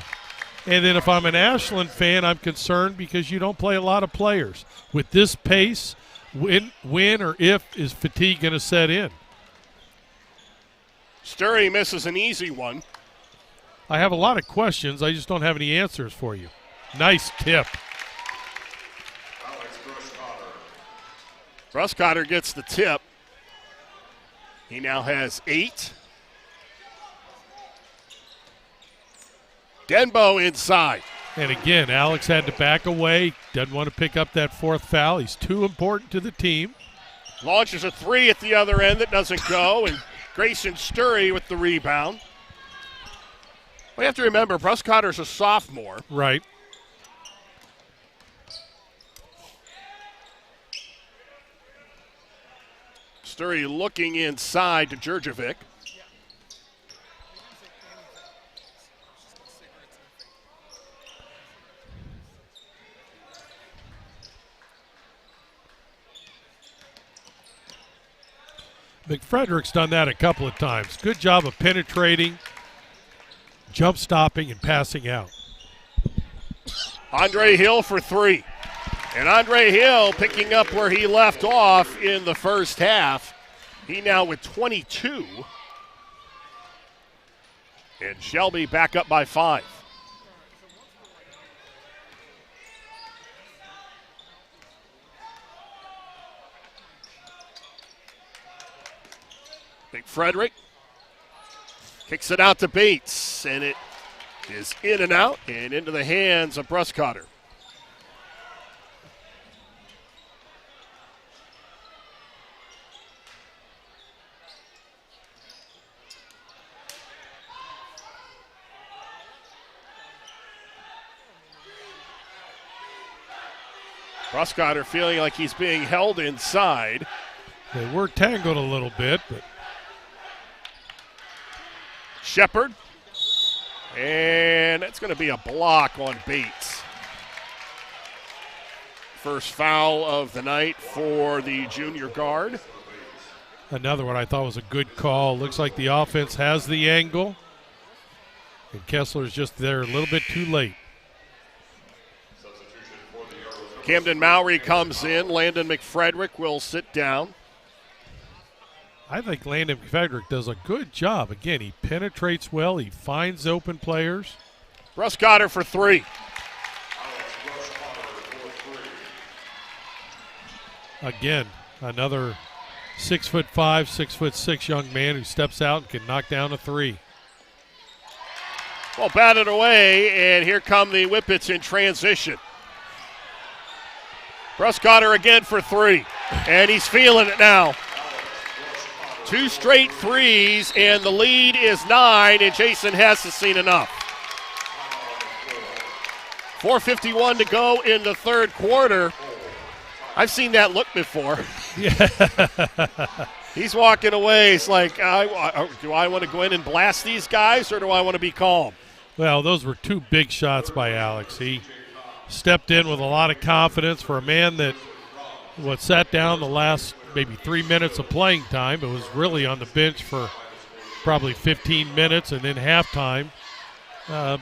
and then if I'm an Ashland fan, I'm concerned because you don't play a lot of players. With this pace, when or if is fatigue going to set in? Sturry misses an easy one. I have a lot of questions. I just don't have any answers for you. Nice tip. Brookshunter gets the tip. He now has 8. Denbo inside. And again, Alex had to back away. Doesn't want to pick up that fourth foul. He's too important to the team. Launches a 3 at the other end that doesn't go, and Grayson Sturry with the rebound. We have to remember, Brookshunter's a sophomore. Right. Sturry looking inside to Djurjevic. McFrederick's done that a couple of times. Good job of penetrating, jump stopping, and passing out. Andre Hill for 3. And Andre Hill picking up where he left off in the first half. He now with 22. And Shelby back up by 5. McFrederick kicks it out to Bates, and it is in and out and into the hands of Brookshunter. Brookshunter feeling like he's being held inside. They were tangled a little bit, but Shepard. And that's going to be a block on Bates. First foul of the night for the junior guard. another one I thought was a good call. Looks like the offense has the angle, and Kessler's just there a little bit too late. Camden Mowry comes in. Landon McFrederick will sit down. I think Landon McFrederick does a good job. Again, he penetrates well. He finds open players. Brookshunter for three. Again, another 6'5", 6'6" young man who steps out and can knock down a three. Well, batted away, and here come the Whippets in transition. Brookshunter again for three, and he's feeling it now. 2 straight threes, and the lead is 9, and Jason Hess has seen enough. 4:51 to go in the third quarter. I've seen that look before. Yeah. He's walking away. It's like, do I want to go in and blast these guys, or do I want to be calm? Well, those were 2 big shots by Alex. He stepped in with a lot of confidence for a man that sat down the last maybe 3 minutes of playing time, but was really on the bench for probably 15 minutes and then halftime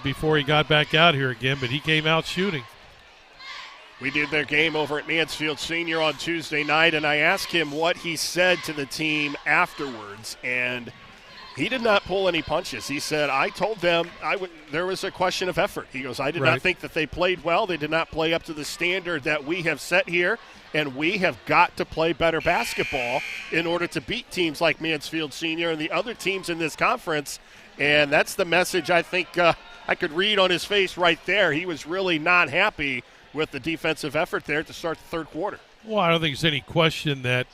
before he got back out here again, but he came out shooting. We did their game over at Mansfield Senior on Tuesday night, and I asked him what he said to the team afterwards, and he did not pull any punches. He said, I told them there was a question of effort. He goes, I did not think that they played well. They did not play up to the standard that we have set here, and we have got to play better basketball in order to beat teams like Mansfield Senior and the other teams in this conference. And that's the message I think I could read on his face right there. He was really not happy with the defensive effort there to start the third quarter. Well, I don't think there's any question that,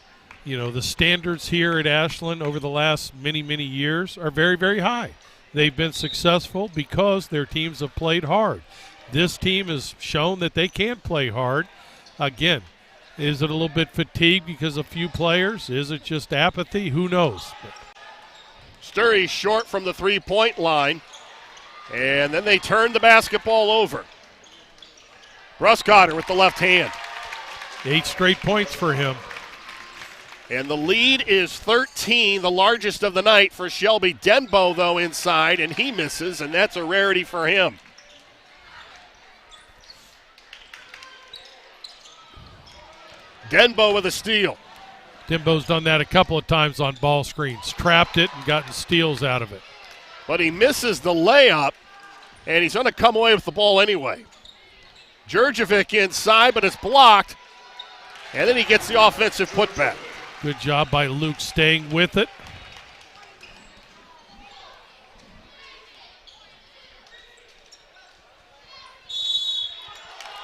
the standards here at Ashland over the last many, many years are very, very high. They've been successful because their teams have played hard. This team has shown that they can play hard. Again, is it a little bit fatigued because of few players? Is it just apathy? Who knows? Sturry short from the three-point line, and then they turn the basketball over. Bruscotter with the left hand. 8 straight points for him. And the lead is 13, the largest of the night for Shelby. Denbo, though, inside, and he misses, and that's a rarity for him. Denbo with a steal. Denbo's done that a couple of times on ball screens. Trapped it and gotten steals out of it. But he misses the layup, and he's going to come away with the ball anyway. Djurdjevic inside, but it's blocked. And then he gets the offensive putback. Good job by Luke staying with it.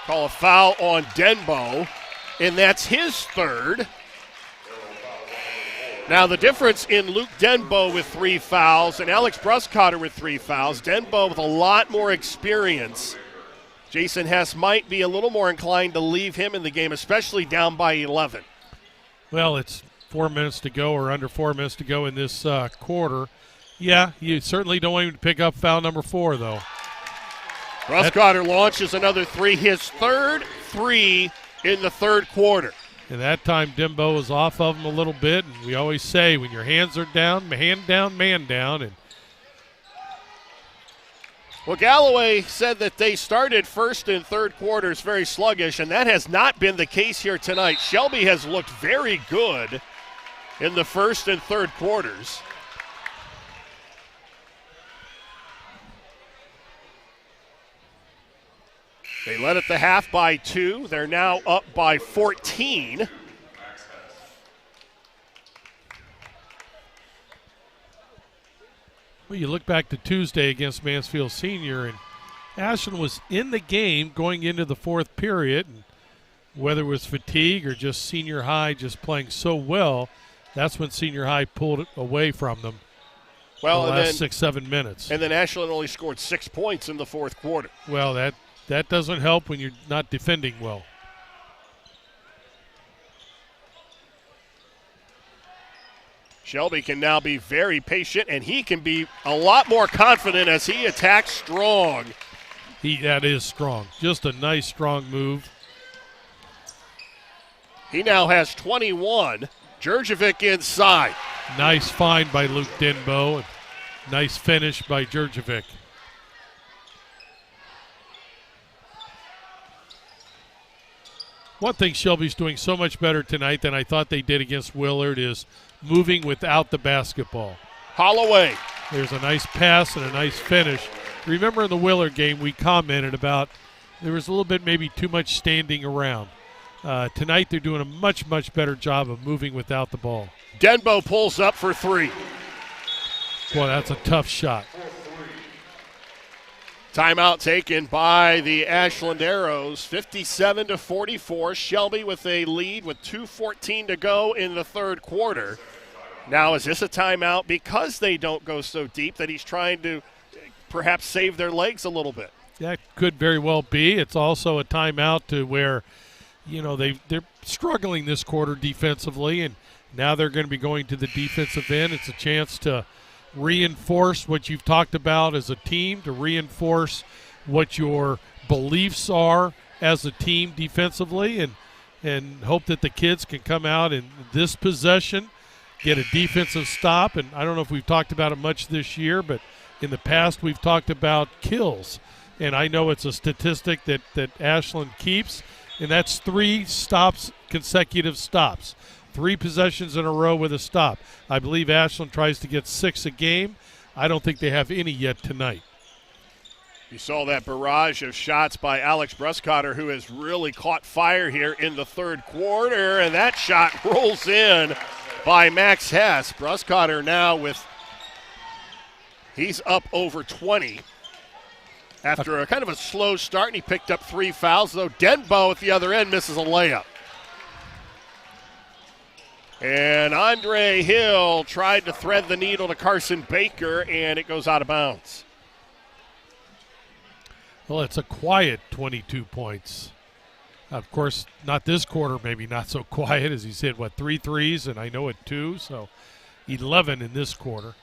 Call a foul on Denbo, and that's his third. Now the difference in Luke Denbo with 3 fouls and Alex Bruscotter with 3 fouls, Denbo with a lot more experience. Jason Hess might be a little more inclined to leave him in the game, especially down by 11. Well, it's 4 minutes to go or under 4 minutes to go in this quarter. Yeah, you certainly don't want him to pick up foul number 4, though. Bruscotter launches another 3, his third 3 in the third quarter. And that time Denbo was off of him a little bit, and we always say when your hands are down, hand down, man down. And well, Galloway said that they started first and third quarters very sluggish, and that has not been the case here tonight. Shelby has looked very good in the first and third quarters. They led at the half by 2. They're now up by 14. Well, you look back to Tuesday against Mansfield Senior, and Ashland was in the game going into the fourth period. And whether it was fatigue or just Senior High just playing so well, that's when Senior High pulled it away from them. Well, the last 6-7 minutes. And then Ashland only scored 6 points in the fourth quarter. Well, that doesn't help when you're not defending well. Shelby can now be very patient, and he can be a lot more confident as he attacks strong. That is strong. Just a nice, strong move. He now has 21. Djurdjevic inside. Nice find by Luke Denbo, and nice finish by Djurdjevic. One thing Shelby's doing so much better tonight than I thought they did against Willard is moving without the basketball. Holloway. There's a nice pass and a nice finish. Remember in the Willard game we commented about there was a little bit maybe too much standing around. Tonight they're doing a much, much better job of moving without the ball. Denbo pulls up for 3. Boy, that's a tough shot. Timeout taken by the Ashland Arrows, 57-44. Shelby with a lead with 2:14 to go in the third quarter. Now, is this a timeout because they don't go so deep that he's trying to perhaps save their legs a little bit? That could very well be. It's also a timeout to where, they're struggling this quarter defensively, and now they're going to be going to the defensive end. It's a chance to reinforce what you've talked about as a team, to reinforce what your beliefs are as a team defensively. And, and hope that the kids can come out in this possession, get a defensive stop. And I don't know if we've talked about it much this year, but in the past we've talked about kills. And I know it's a statistic that Ashland keeps, and that's 3 stops, consecutive stops. 3 possessions in a row with a stop. I believe Ashland tries to get 6 a game. I don't think they have any yet tonight. You saw that barrage of shots by Alex Bruscotter, who has really caught fire here in the third quarter, and that shot rolls in by Max Hess. Bruscotter now he's up over 20 after a kind of a slow start, and he picked up 3 fouls, though Denbo at the other end misses a layup. And Andre Hill tried to thread the needle to Carson Baker, and it goes out of bounds. Well, it's a quiet 22 points. Of course, not this quarter, maybe not so quiet, as he's hit, 3 threes, and I know it 2, so 11 in this quarter.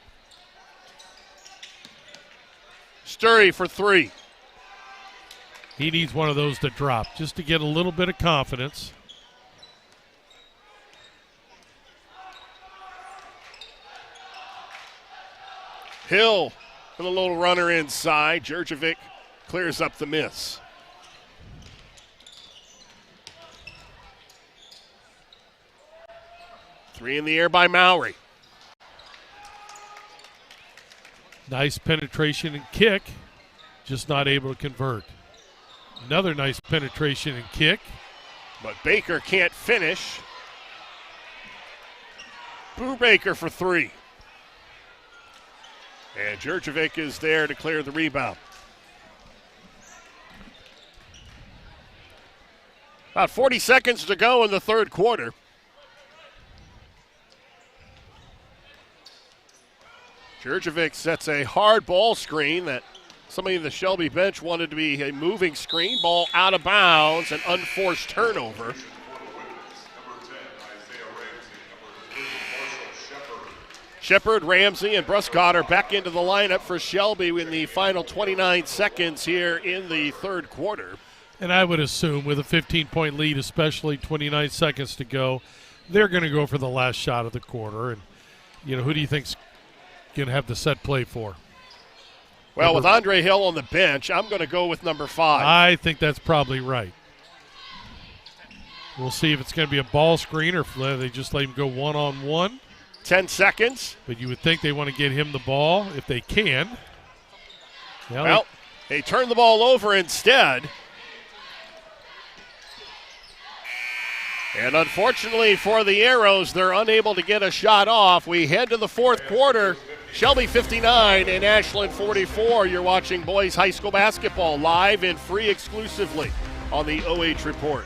Sturry for 3. He needs one of those to drop just to get a little bit of confidence. Hill with a little runner inside. Jurjevic clears up the miss. Three in the air by Mowry. Nice penetration and kick, just not able to convert. Another nice penetration and kick. But Baker can't finish. Brubaker for 3. And Jurjevic is there to clear the rebound. About 40 seconds to go in the third quarter. Jurjevic sets a hard ball screen that somebody in the Shelby bench wanted to be a moving screen. Ball out of bounds, an unforced turnover. Shepard, Ramsey, and Bruscotter back into the lineup for Shelby in the final 29 seconds here in the third quarter. And I would assume with a 15-point lead, especially 29 seconds to go, they're going to go for the last shot of the quarter. And, who do you think's going to have the set play for? Well, with Andre Hill on the bench, I'm going to go with number 5. I think that's probably right. We'll see if it's going to be a ball screen or if they just let him go one-on-one. 10 seconds. But you would think they want to get him the ball if they can. Well, they turn the ball over instead. And unfortunately for the Arrows, they're unable to get a shot off. We head to the fourth quarter. Shelby 59 and Ashland 44. You're watching boys high school basketball live and free exclusively on the OH Report.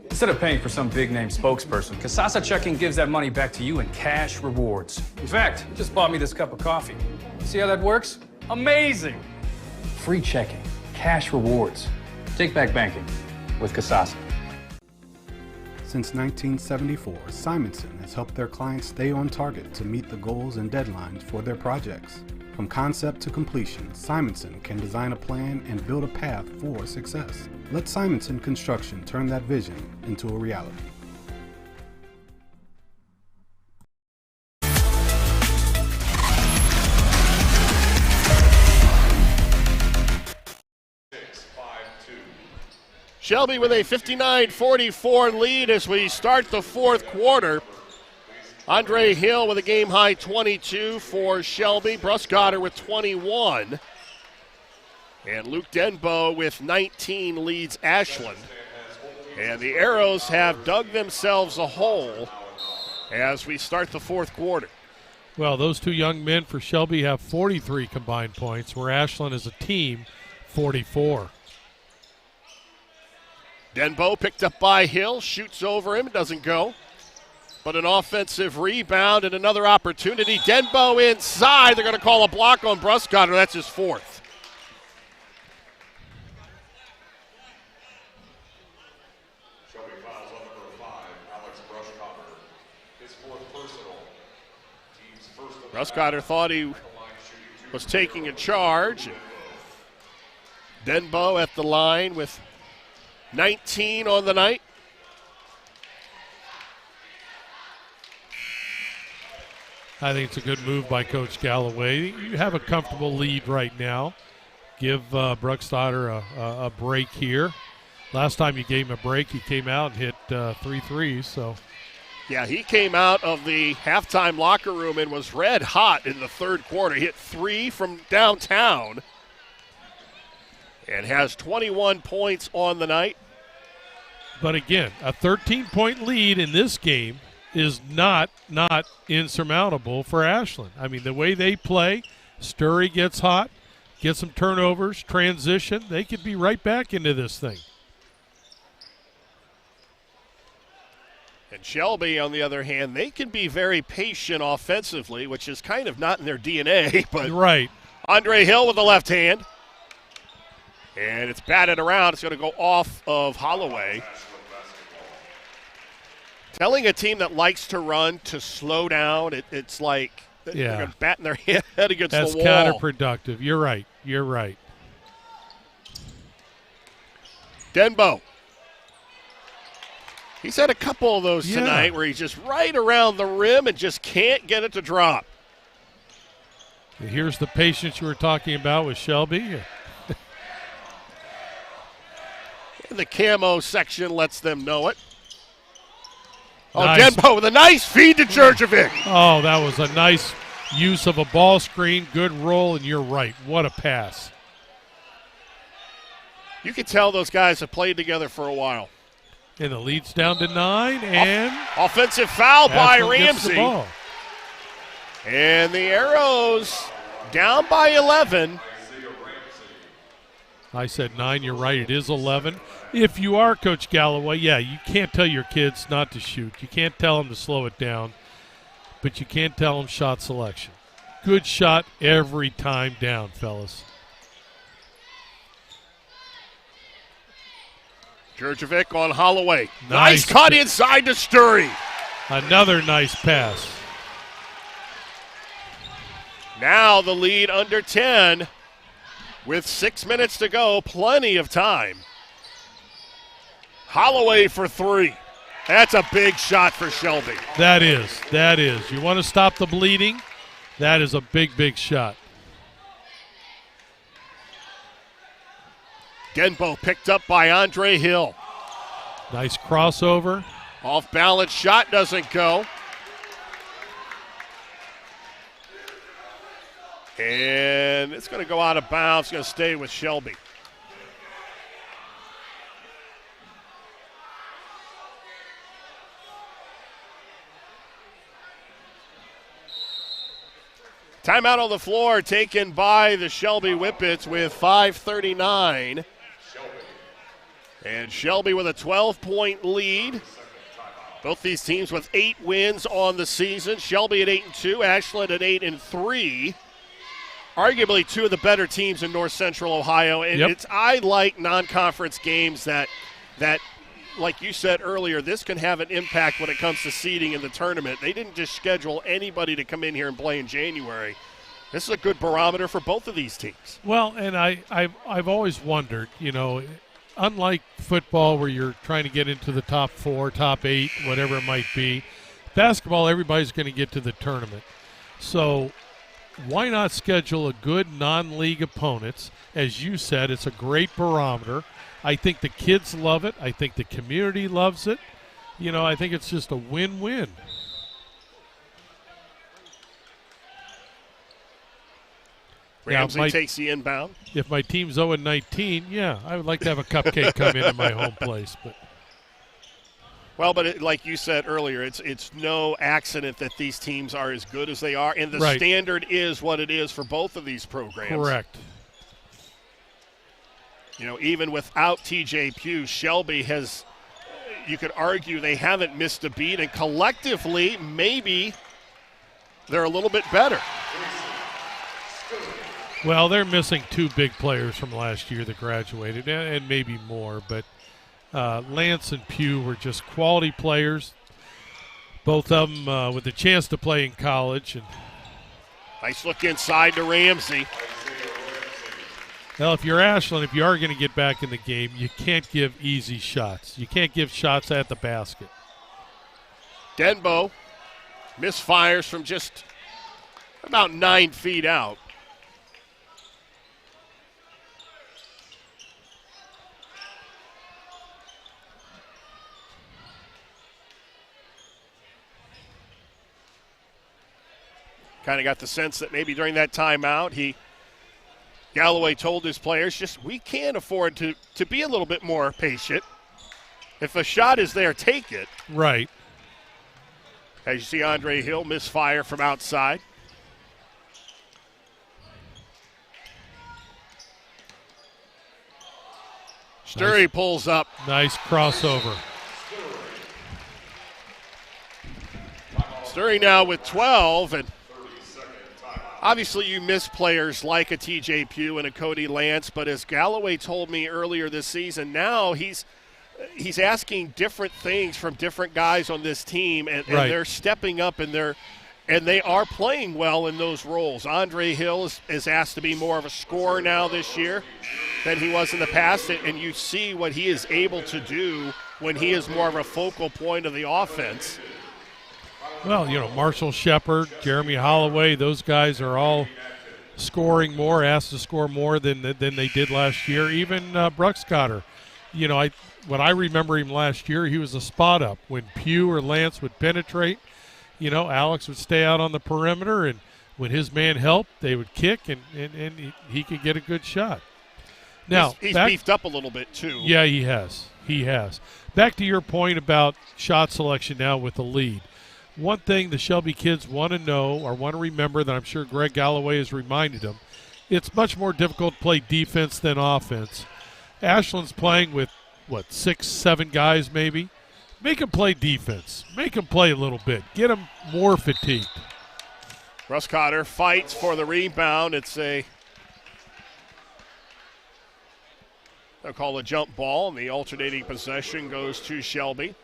Instead of paying for some big-name spokesperson, Kasasa Checking gives that money back to you in cash rewards. In fact, you just bought me this cup of coffee. See how that works? Amazing! Free checking, cash rewards. Take back banking with Kasasa. Since 1974, Simonson has helped their clients stay on target to meet the goals and deadlines for their projects. From concept to completion, Simonson can design a plan and build a path for success. Let Simonson Construction turn that vision into a reality. Shelby with a 59-44 lead as we start the fourth quarter. Andre Hill with a game-high 22 for Shelby. Bruscotter with 21. And Luke Denbo with 19 leads Ashland. And the Arrows have dug themselves a hole as we start the fourth quarter. Well, those two young men for Shelby have 43 combined points, where Ashland as a team, 44. Denbo picked up by Hill, shoots over him, doesn't go. But an offensive rebound and another opportunity. Denbo inside. They're going to call a block on Bruscotter. That's his fourth. Shelby fouls on number 5, Alex Bruscotter. His fourth personal, team Ruskotter thought he was taking a charge. Denbo at the line with 19 on the night. I think it's a good move by Coach Galloway. You have a comfortable lead right now. Give Bruckstotter a break here. Last time you gave him a break, he came out and hit 3 threes. So, yeah, he came out of the halftime locker room and was red hot in the third quarter. He hit 3 from downtown and has 21 points on the night. But again, a 13-point lead in this game is not insurmountable for Ashland. I mean, the way they play, Sturry gets hot, gets some turnovers, transition, they could be right back into this thing. And Shelby, on the other hand, they can be very patient offensively, which is kind of not in their DNA. But right. Andre Hill with the left hand. And it's batted around. It's going to go off of Holloway. Telling a team that likes to run to slow down, it's like they're going to bat in their head against That's the wall. That's counterproductive. You're right. Denbo. He's had a couple of those tonight where he's just right around the rim and just can't get it to drop. Here's the patience you were talking about with Shelby. The camo section lets them know it. Oh, nice. Denbo with a nice feed to Jurjevic. Oh, that was a nice use of a ball screen, good roll, and you're right. What a pass. You can tell those guys have played together for a while. And the lead's down to 9, and offensive foul by Ashland gets the Ramsey. ball. And the Arrows down by 11. I said 9, you're right, it is 11. If you are Coach Galloway, you can't tell your kids not to shoot. You can't tell them to slow it down, but you can't tell them shot selection. Good shot every time down, fellas. Jurjevic on Holloway. Nice cut inside to Sturry. Another nice pass. Now the lead under 10 with 6 minutes to go. Plenty of time. Holloway for 3. That's a big shot for Shelby. That is. You want to stop the bleeding? That is a big shot. Denbo picked up by Andre Hill. Nice crossover. Off balance shot doesn't go. And it's going to go out of bounds. It's going to stay with Shelby. Timeout on the floor taken by the Shelby Whippets with 5:39. And Shelby with a 12-point lead. Both these teams with 8 wins on the season. Shelby at 8-2, Ashland at 8-3. Arguably two of the better teams in North Central Ohio. And I like non-conference games that, like you said earlier, this can have an impact when it comes to seeding in the tournament. They didn't just schedule anybody to come in here and play in January. This is a good barometer for both of these teams. Well, and I've always wondered, unlike football where you're trying to get into the top 4, top 8, whatever it might be, basketball, everybody's going to get to the tournament. So why not schedule a good non-league opponents? As you said, it's a great barometer. I think the kids love it. I think the community loves it. I think it's just a win-win. Ramsey takes the inbound. If my team's 0-19, I would like to have a cupcake come into my home place. But like you said earlier, it's no accident that these teams are as good as they are, and the standard is what it is for both of these programs. Correct. Even without TJ Pugh, Shelby has, you could argue they haven't missed a beat, and collectively, maybe they're a little bit better. Well, they're missing 2 big players from last year that graduated, and maybe more, but Lance and Pugh were just quality players, both of them with a chance to play in college, and Nice look inside to Ramsey. Well, if you're Ashland, if you are going to get back in the game, you can't give easy shots. You can't give shots at the basket. Denbo misfires from just about 9 feet out. Kind of got the sense that maybe during that timeout, Galloway told his players, we can't afford to be a little bit more patient. If a shot is there, take it. Right. As you see Andre Hill misfire from outside. Sturry pulls up. Nice crossover. Sturry now with 12, and obviously you miss players like a TJ Pugh and a Cody Lance, but as Galloway told me earlier this season, now he's asking different things from different guys on this team, and they're stepping up, and they are playing well in those roles. Andre Hill is asked to be more of a scorer now this year than he was in the past, and you see what he is able to do when he is more of a focal point of the offense. Well, Marshall Shepard, Jeremy Holloway, those guys are all scoring more, asked to score more than they did last year. Even Brooks Cotter. When I remember him last year, he was a spot up. When Pugh or Lance would penetrate, Alex would stay out on the perimeter, and when his man helped, they would kick, and he could get a good shot. Now he's beefed up a little bit too. Yeah, he has. Back to your point about shot selection now with the lead. One thing the Shelby kids want to know or want to remember that I'm sure Greg Galloway has reminded them, it's much more difficult to play defense than offense. Ashland's playing with, 6, 7 guys maybe? Make them play defense. Make them play a little bit. Get them more fatigued. Russ Cotter fights for the rebound. They'll call a jump ball, and the alternating possession goes to Shelby.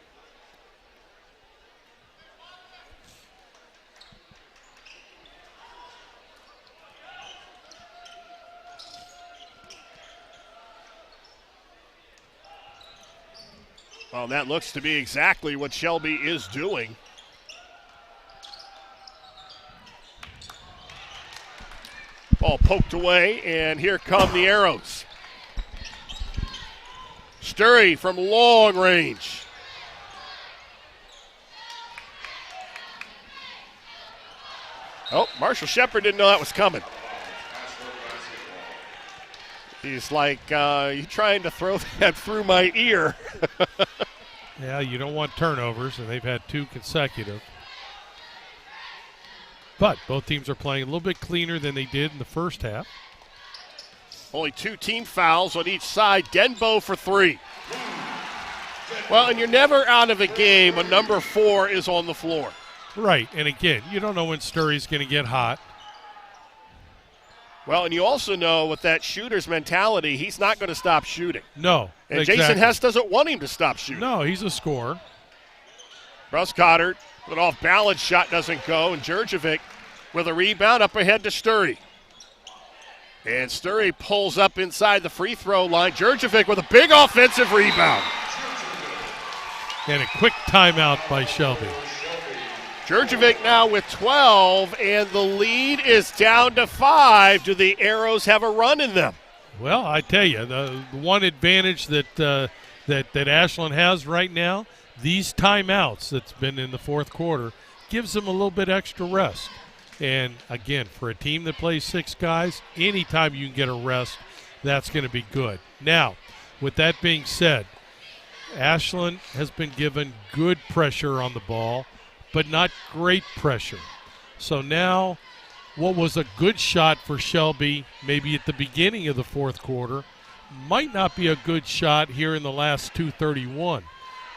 Well, that looks to be exactly what Shelby is doing. Ball poked away, and here come the arrows. Sturry from long range. Oh, Marshall Shepard didn't know that was coming. He's like, you trying to throw that through my ear. Yeah, you don't want turnovers, and they've had 2 consecutive. But both teams are playing a little bit cleaner than they did in the first half. Only 2 team fouls on each side. Denbo for 3. Well, and you're never out of a game when number 4 is on the floor. Right, and again, you don't know when Sturry's going to get hot. Well, and you also know with that shooter's mentality, he's not going to stop shooting. No, and exactly. Jason Hess doesn't want him to stop shooting. No, he's a scorer. Russ Cotter, an off-balance shot doesn't go, and Jurjevic with a rebound up ahead to Sturry. And Sturry pulls up inside the free throw line. Jurjevic with a big offensive rebound. And a quick timeout by Shelby. Jurjevic now with 12, and the lead is down to 5. Do the Arrows have a run in them? Well, I tell you, the one advantage that Ashland has right now, these timeouts that's been in the fourth quarter, gives them a little bit extra rest. And, again, for a team that plays 6 guys, anytime you can get a rest, that's going to be good. Now, with that being said, Ashland has been given good pressure on the ball, but not great pressure. So now what was a good shot for Shelby maybe at the beginning of the fourth quarter might not be a good shot here in the last 2:31.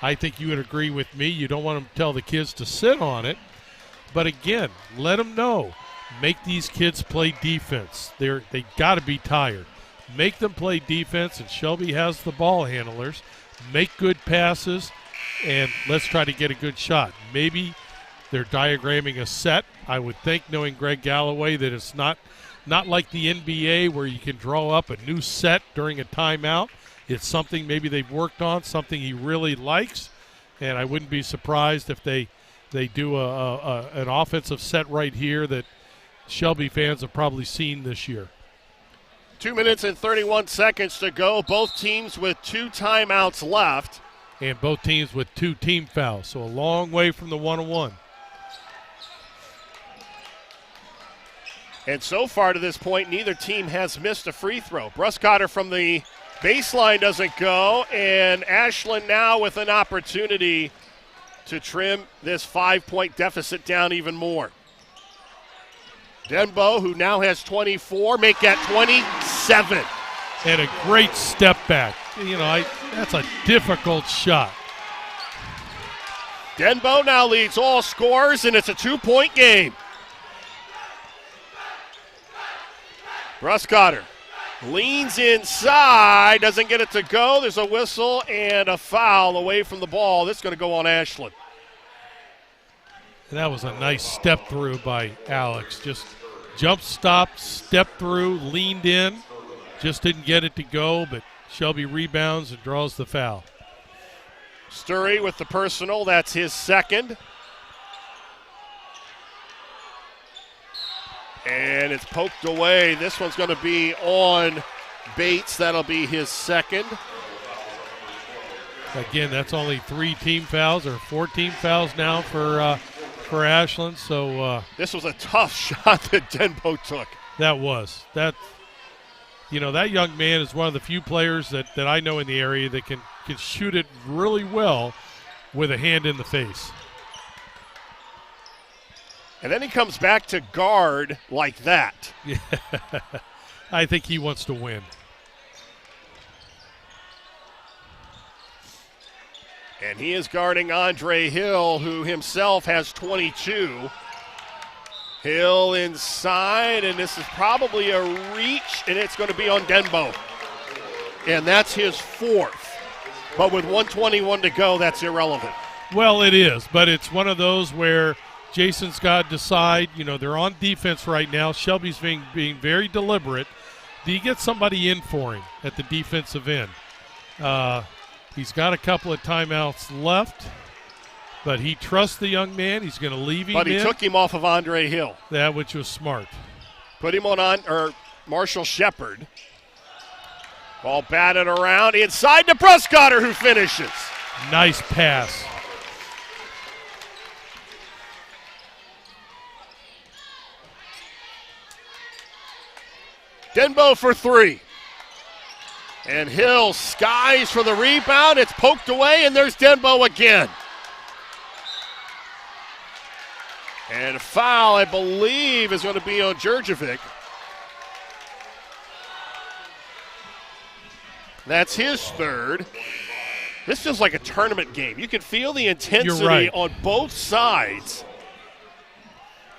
I think you would agree with me. You don't want to tell the kids to sit on it. But, again, let them know. Make these kids play defense. They got to be tired. Make them play defense, and Shelby has the ball handlers. Make good passes, and let's try to get a good shot. Maybe They're diagramming a set. I would think, knowing Greg Galloway, that it's not like the NBA where you can draw up a new set during a timeout. It's something maybe they've worked on, something he really likes, and I wouldn't be surprised if they do an offensive set right here that Shelby fans have probably seen this year. 2 minutes and 31 seconds to go. Both teams with 2 timeouts left. And both teams with 2 team fouls, so a long way from the 1-on-1. And so far to this point, neither team has missed a free throw. Bruscotter from the baseline doesn't go, and Ashland now with an opportunity to trim this 5-point deficit down even more. Denbo, who now has 24, make that 27. And a great step back. That's a difficult shot. Denbo now leads all scorers, and it's a 2-point game. Bruscotter leans inside, doesn't get it to go. There's a whistle and a foul away from the ball. This is going to go on Ashland. And that was a nice step through by Alex. Just jump stop, step through, leaned in. Just didn't get it to go, but Shelby rebounds and draws the foul. Sturry with the personal. That's his second. And it's poked away. This one's going to be on Bates. That'll be his second. Again, that's only 3 team fouls or 4 team fouls now for Ashland. So this was a tough shot that Denbo took. That was. That young man is one of the few players that I know in the area that can shoot it really well with a hand in the face. And then he comes back to guard like that. Yeah. I think he wants to win. And he is guarding Andre Hill, who himself has 22. Hill inside, and this is probably a reach, and it's going to be on Denbo. And that's his 4th. But with 1:21 to go, that's irrelevant. Well, it is, but it's one of those where Jason's got to decide, they're on defense right now. Shelby's being very deliberate. Do you get somebody in for him at the defensive end? He's got a couple of timeouts left, but he trusts the young man. He's going to leave him in. But he took him off of Andre Hill. That, which was smart. Put him on Marshall Shepard. Ball batted around inside to Bruscotter, who finishes. Nice pass. Denbo for 3. And Hill skies for the rebound. It's poked away, and there's Denbo again. And a foul, I believe, is going to be on Djurdjevic. That's his 3rd. This feels like a tournament game. You can feel the intensity on both sides.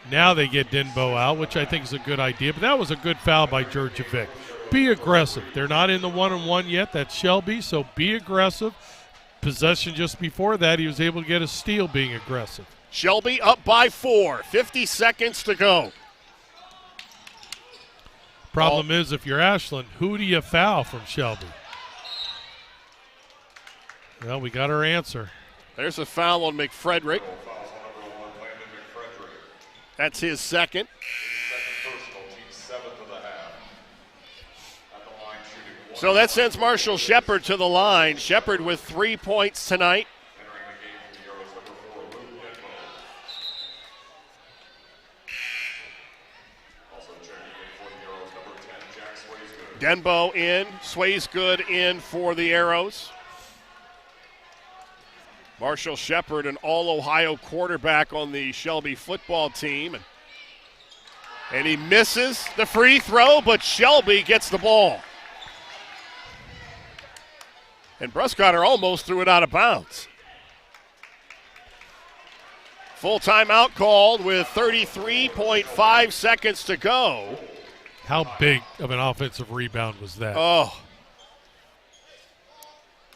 Now they get Denbo out, which I think is a good idea. But that was a good foul by Djurdjevic. Be aggressive. They're not in the 1-on-1 yet. That's Shelby, so be aggressive. Possession just before that, he was able to get a steal being aggressive. Shelby up by 4. 50 seconds to go. Problem is, if you're Ashland, who do you foul from Shelby? Well, we got our answer. There's a foul on McFrederick. That's his second. So that sends Marshall Shepard to the line. Shepard with 3 points tonight. Denbo in, Swaysgood in for the Arrows. Marshall Shepard, an all-Ohio quarterback on the Shelby football team. And he misses the free throw, but Shelby gets the ball. And Bruscotter almost threw it out of bounds. Full timeout called with 33.5 seconds to go. How big of an offensive rebound was that? Oh.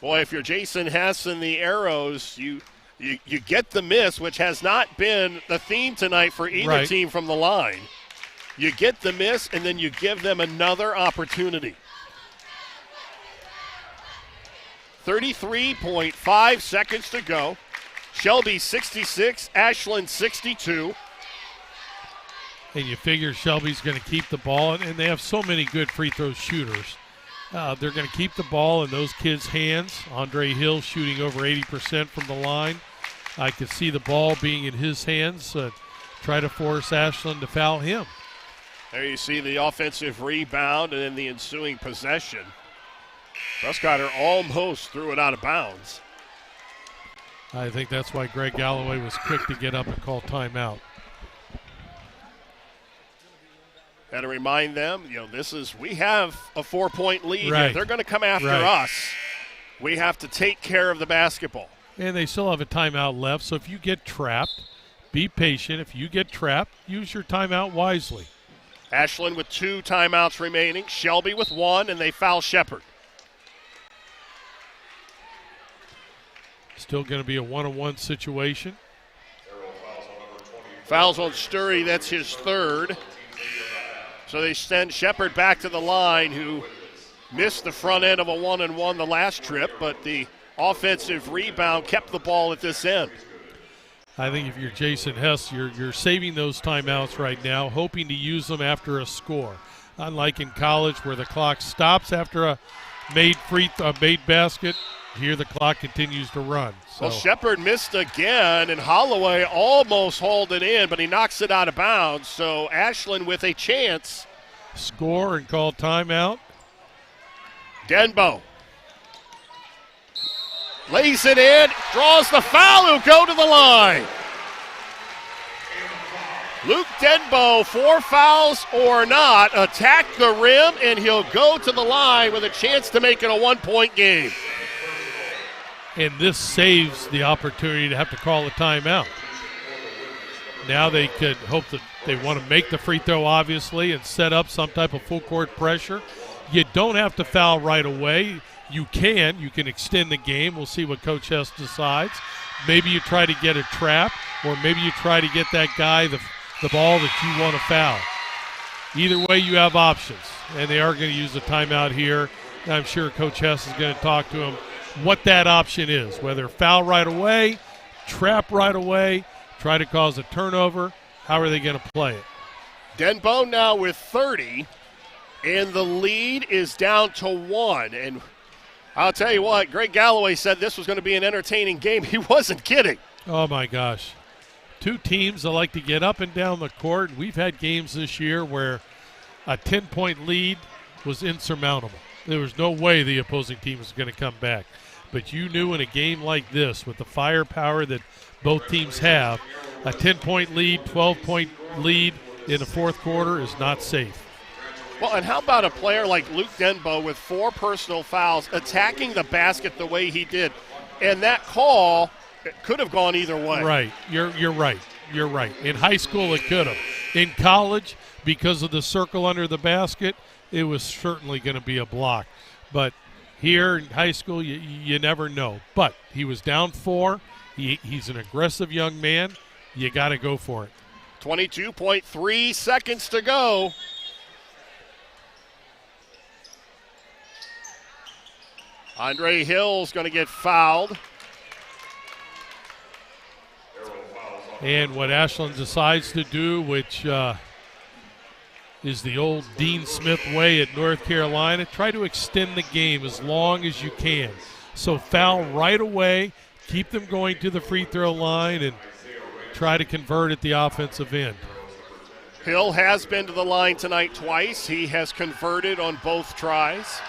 Boy, if you're Jason Hess and the Arrows, you You get the miss, which has not been the theme tonight for either team from the line. You get the miss, and then you give them another opportunity. 33.5 seconds to go. Shelby 66, Ashland 62. And you figure Shelby's going to keep the ball, and they have so many good free throw shooters. They're going to keep the ball in those kids' hands. Andre Hill shooting over 80% from the line. I could see the ball being in his hands. Try to force Ashland to foul him. There you see the offensive rebound and then the ensuing possession. Prescotter almost threw it out of bounds. I think that's why Greg Galloway was quick to get up and call timeout. Got to remind them, we have a 4-point lead here. They're going to come after us. We have to take care of the basketball. And they still have a timeout left, so if you get trapped, be patient. If you get trapped, use your timeout wisely. Ashland with 2 timeouts remaining. Shelby with 1, and they foul Shepard. Still going to be a 1-on-1 situation. Fouls on Sturry, that's his 3rd. So they send Shepard back to the line, who missed the front end of a 1-on-1 the last trip, but the offensive rebound kept the ball at this end. I think if you're Jason Hess, you're saving those timeouts right now, hoping to use them after a score. Unlike in college where the clock stops after a made basket, here the clock continues to run. So. Well, Shepard missed again, and Holloway almost hauled it in, but he knocks it out of bounds. So Ashland with a chance. Score and call timeout. Denbo lays it in, draws the foul, who go to the line. Luke Denbo, 4 fouls or not, attack the rim, and he'll go to the line with a chance to make it a 1-point game. And this saves the opportunity to have to call a timeout. Now they could hope that they want to make the free throw, obviously, and set up some type of full court pressure. You don't have to foul right away. You can extend the game. We'll see what Coach Hess decides. Maybe you try to get a trap, or maybe you try to get that guy the ball that you want to foul. Either way, you have options, and they are going to use a timeout here. And I'm sure Coach Hess is going to talk to him what that option is, whether foul right away, trap right away, try to cause a turnover. How are they going to play it? Denbo now with 30, and the lead is down to 1. And I'll tell you what, Greg Galloway said this was going to be an entertaining game. He wasn't kidding. Oh, my gosh. 2 teams that like to get up and down the court. We've had games this year where a 10-point lead was insurmountable. There was no way the opposing team was going to come back. But you knew in a game like this, with the firepower that both teams have, a 10-point lead, 12-point lead in the fourth quarter is not safe. Well, and how about a player like Luke Denbo with 4 personal fouls attacking the basket the way he did? And that call could have gone either way. Right. You're right. You're right. In high school, it could have. In college, because of the circle under the basket, it was certainly going to be a block. But here in high school, you never know. But he was down 4. He's an aggressive young man. You got to go for it. 22.3 seconds to go. Andre Hill's going to get fouled. And what Ashland decides to do, which is the old Dean Smith way at North Carolina, try to extend the game as long as you can. So foul right away, keep them going to the free throw line, and try to convert at the offensive end. Hill has been to the line tonight twice. He has converted on both tries.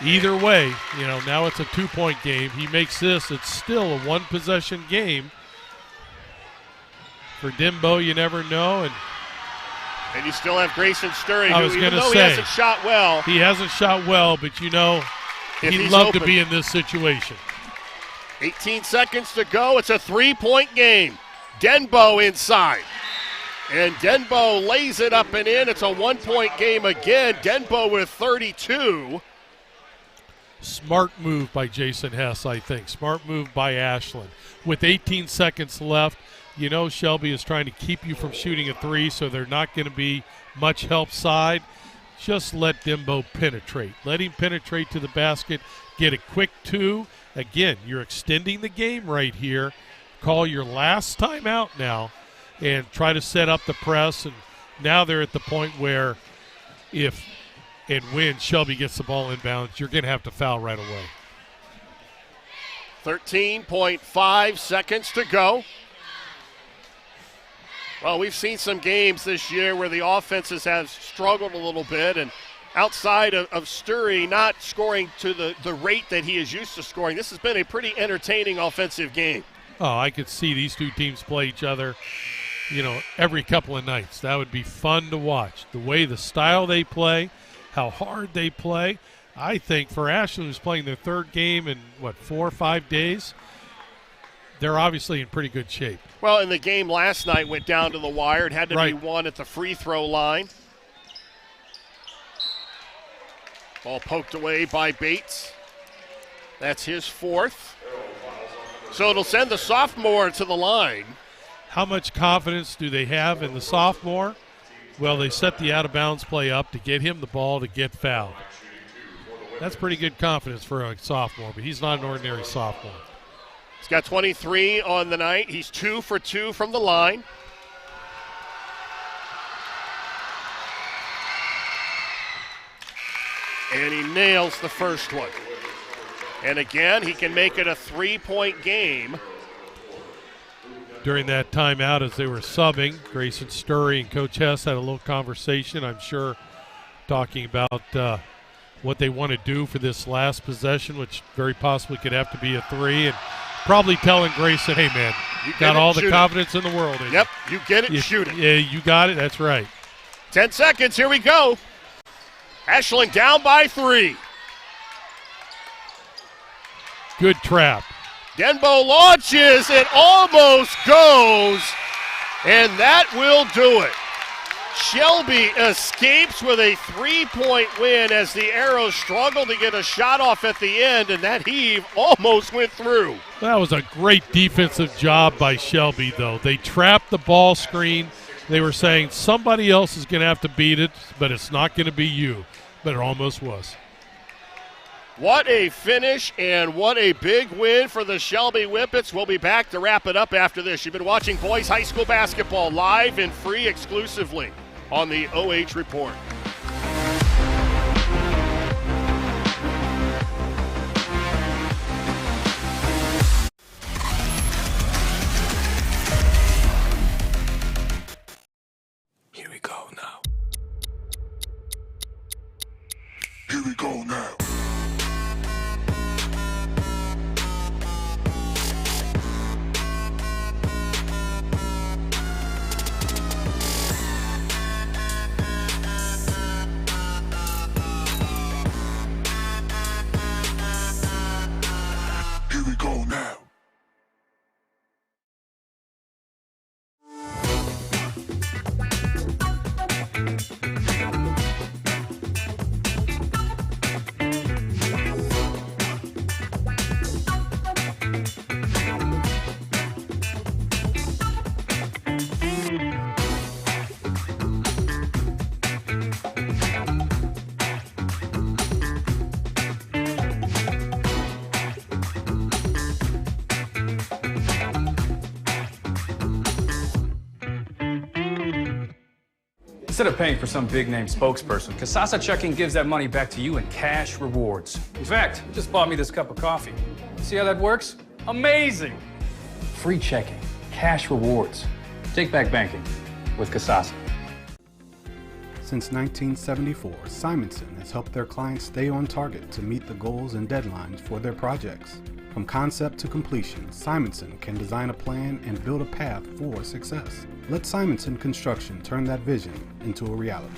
Either way, now it's a 2-point game. He makes this, it's still a 1-possession game. For Denbo, you never know. And you still have Grayson Sturry, I was who, going even to though say, he hasn't shot well. He hasn't shot well, but he'd love to be in this situation. 18 seconds to go. It's a 3-point game. Denbo inside. And Denbo lays it up and in. It's a 1-point game again. Denbo with 32. Smart move by Jason Hess, I think. Smart move by Ashland. With 18 seconds left, you know Shelby is trying to keep you from shooting a three, so they're not going to be much help side. Just let Dembo penetrate. Let him penetrate to the basket, get a quick two. Again, you're extending the game right here. Call your last timeout now and try to set up the press. And now they're at the point where if and when Shelby gets the ball inbounds, you're going to have to foul right away. 13.5 seconds to go. Well, we've seen some games this year where the offenses have struggled a little bit, and outside of Sturry not scoring to the rate that he is used to scoring, this has been a pretty entertaining offensive game. Oh, I could see these two teams play each other, every couple of nights. That would be fun to watch. The way, the style they play, how hard they play. I think for Ashland, who's playing their third game in, 4 or 5 days, they're obviously in pretty good shape. Well, and the game last night went down to the wire. It had to be won at the free throw line. Ball poked away by Bates. That's his fourth. So it'll send the sophomore to the line. How much confidence do they have in the sophomore? Well, they set the out-of-bounds play up to get him the ball to get fouled. That's pretty good confidence for a sophomore, but he's not an ordinary sophomore. He's got 23 on the night. He's 2 for 2 from the line. And he nails the first one. And again, he can make it a 3-point game. During that timeout, as they were subbing, Grayson Sturry and Coach Hess had a little conversation, I'm sure, talking about what they want to do for this last possession, which very possibly could have to be a three, and probably telling Grayson, hey, man, you got all the confidence in the world. Yep, you get it, shoot it. Yeah, you got it, that's right. 10 seconds, here we go. Ashland down by 3. Good trap. Denbo launches, it almost goes, and that will do it. Shelby escapes with a 3-point win as the Arrows struggle to get a shot off at the end, and that heave almost went through. That was a great defensive job by Shelby, though. They trapped the ball screen. They were saying somebody else is going to have to beat it, but it's not going to be you. But it almost was. What a finish and what a big win for the Shelby Whippets. We'll be back to wrap it up after this. You've been watching boys high school basketball live and free exclusively on the OH Report. Here we go now. Here we go now. Here we go now. Instead of paying for some big-name spokesperson, Kasasa Checking gives that money back to you in cash rewards. In fact, it just bought me this cup of coffee. See how that works? Amazing! Free checking, cash rewards. Take back banking with Kasasa. Since 1974, Simonson has helped their clients stay on target to meet the goals and deadlines for their projects. From concept to completion, Simonson can design a plan and build a path for success. Let Simonson Construction turn that vision into a reality.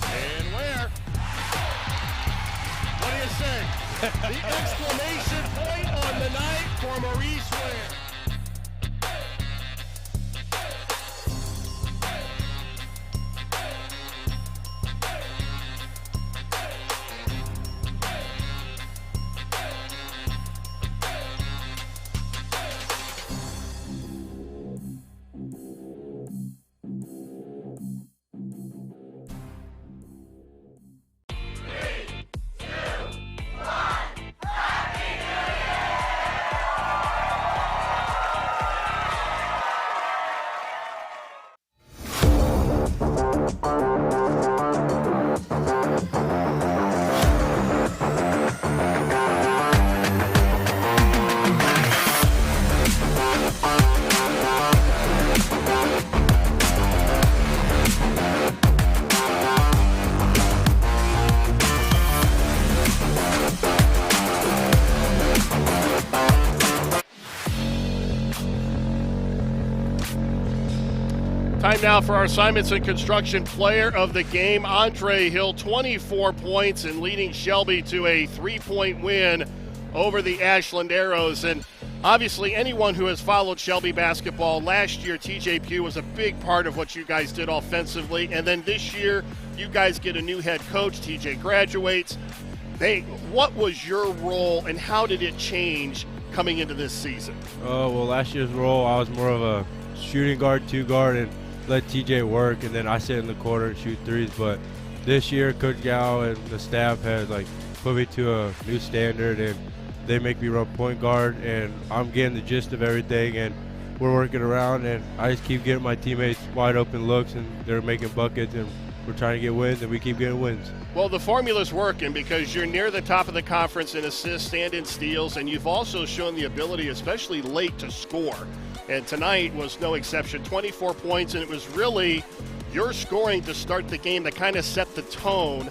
And where? What do you say? The exclamation point won the night for Maurice Ware. Time now for our Simonson Construction Player of the Game. Andre Hill, 24 points and leading Shelby to a 3-point win over the Ashland Arrows. And obviously anyone who has followed Shelby basketball, last year TJ Pugh was a big part of what you guys did offensively. And then this year you guys get a new head coach. TJ graduates. What was your role and how did it change coming into this season? Well, last year's role, I was more of a shooting guard, 2-guard, and let TJ work, and then I sit in the corner and shoot threes. But this year, Coach Gal and the staff has put me to a new standard, and they make me run point guard, and I'm getting the gist of everything, and we're working around, and I just keep getting my teammates wide open looks, and they're making buckets, and we're trying to get wins, and we keep getting wins. Well, the formula's working because you're near the top of the conference in assists and in steals, and you've also shown the ability, especially late, to score. And tonight was no exception, 24 points, and it was really your scoring to start the game that kind of set the tone.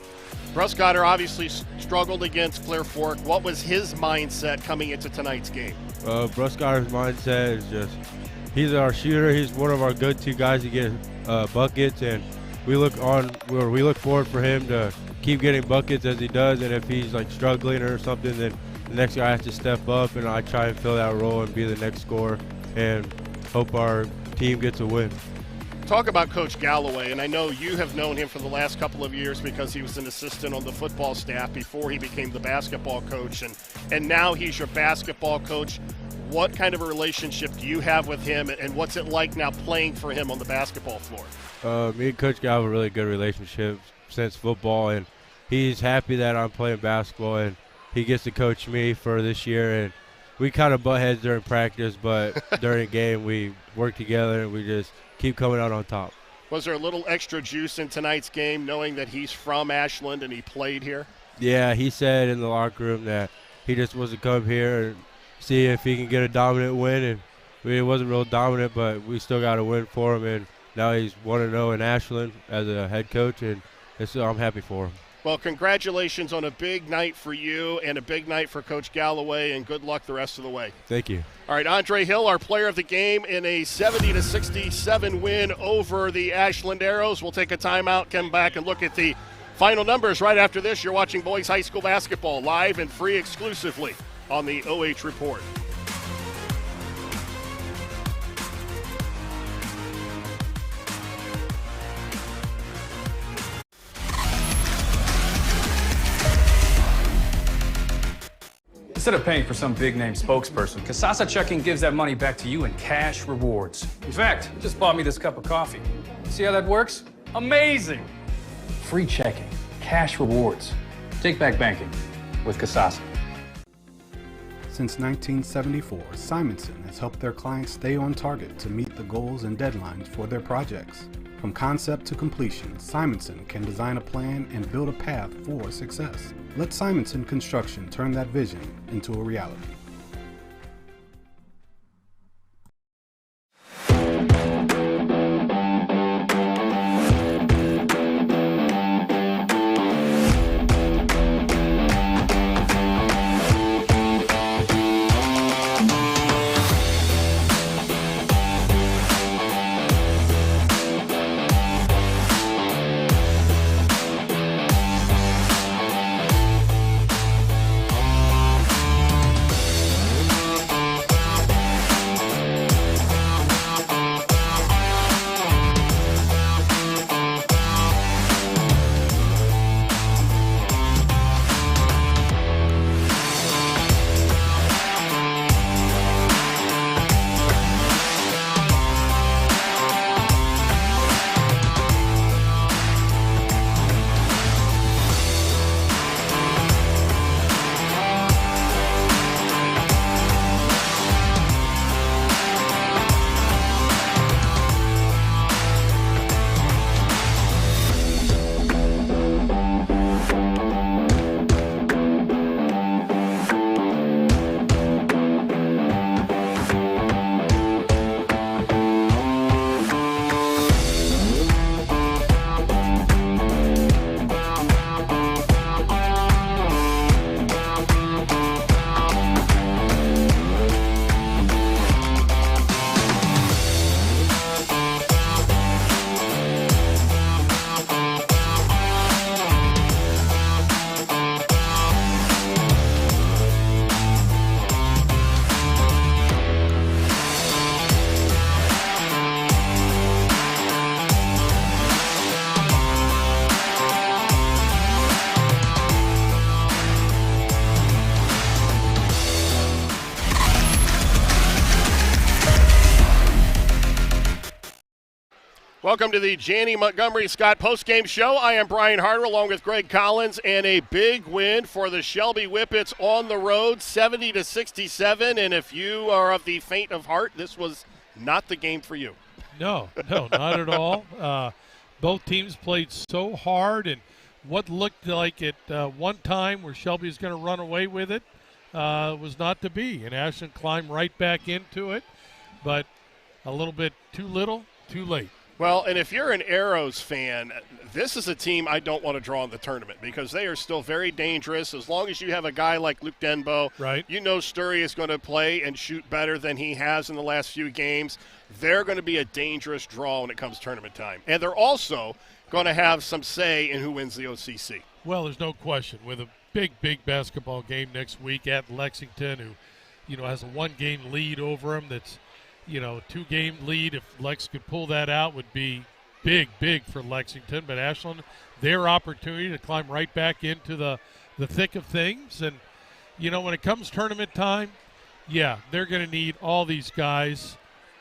Bruscotter obviously struggled against Clear Fork. What was his mindset coming into tonight's game? Bruscotter's mindset is just, he's our shooter. He's one of our go-to guys to get buckets, and we look forward for him to keep getting buckets as he does. And if he's struggling or something, then the next guy has to step up, and I try and fill that role and be the next scorer and hope our team gets a win. Talk about Coach Galloway, and I know you have known him for the last couple of years because he was an assistant on the football staff before he became the basketball coach, and now he's your basketball coach. What kind of a relationship do you have with him, and what's it like now playing for him on the basketball floor? Me and Coach Gal have a really good relationship since football, and he's happy that I'm playing basketball, and he gets to coach me for this year. And we kind of butt heads during practice, but during game we work together and we just keep coming out on top. Was there a little extra juice in tonight's game knowing that he's from Ashland and he played here? Yeah, he said in the locker room that he just wants to come here and see if he can get a dominant win. And it wasn't real dominant, but we still got a win for him. And now he's 1-0 in Ashland as a head coach, and I'm happy for him. Well, congratulations on a big night for you and a big night for Coach Galloway, and good luck the rest of the way. Thank you. All right, Andre Hill, our player of the game in a 70-67 win over the Ashland Arrows. We'll take a timeout, come back and look at the final numbers right after this. You're watching boys high school basketball live and free exclusively on the OH Report. Instead of paying for some big-name spokesperson, Kasasa Checking gives that money back to you in cash rewards. In fact, it just bought me this cup of coffee. See how that works? Amazing! Free checking, cash rewards. Take back banking with Kasasa. Since 1974, Simonson has helped their clients stay on target to meet the goals and deadlines for their projects. From concept to completion, Simonson can design a plan and build a path for success. Let Simonson Construction turn that vision into a reality. Welcome to the Janney Montgomery Scott postgame show. I am Brian Harder along with Greg Collins, and a big win for the Shelby Whippets on the road, 70-67. And if you are of the faint of heart, this was not the game for you. No, not at all. Both teams played so hard, and what looked like at one time where Shelby's going to run away with it was not to be. And Ashland climbed right back into it, but a little bit too little, too late. Well, and if you're an Arrows fan, this is a team I don't want to draw in the tournament because they are still very dangerous. As long as you have a guy like Luke Denbo, right, you know Sturry is going to play and shoot better than he has in the last few games. They're going to be a dangerous draw when it comes tournament time. And they're also going to have some say in who wins the OCC. Well, there's no question. With a big basketball game next week at Lexington, who, has a one-game lead over them that's, 2-game lead. If Lex could pull that out, would be big for Lexington. But Ashland, their opportunity to climb right back into the thick of things. And, when it comes tournament time, they're going to need all these guys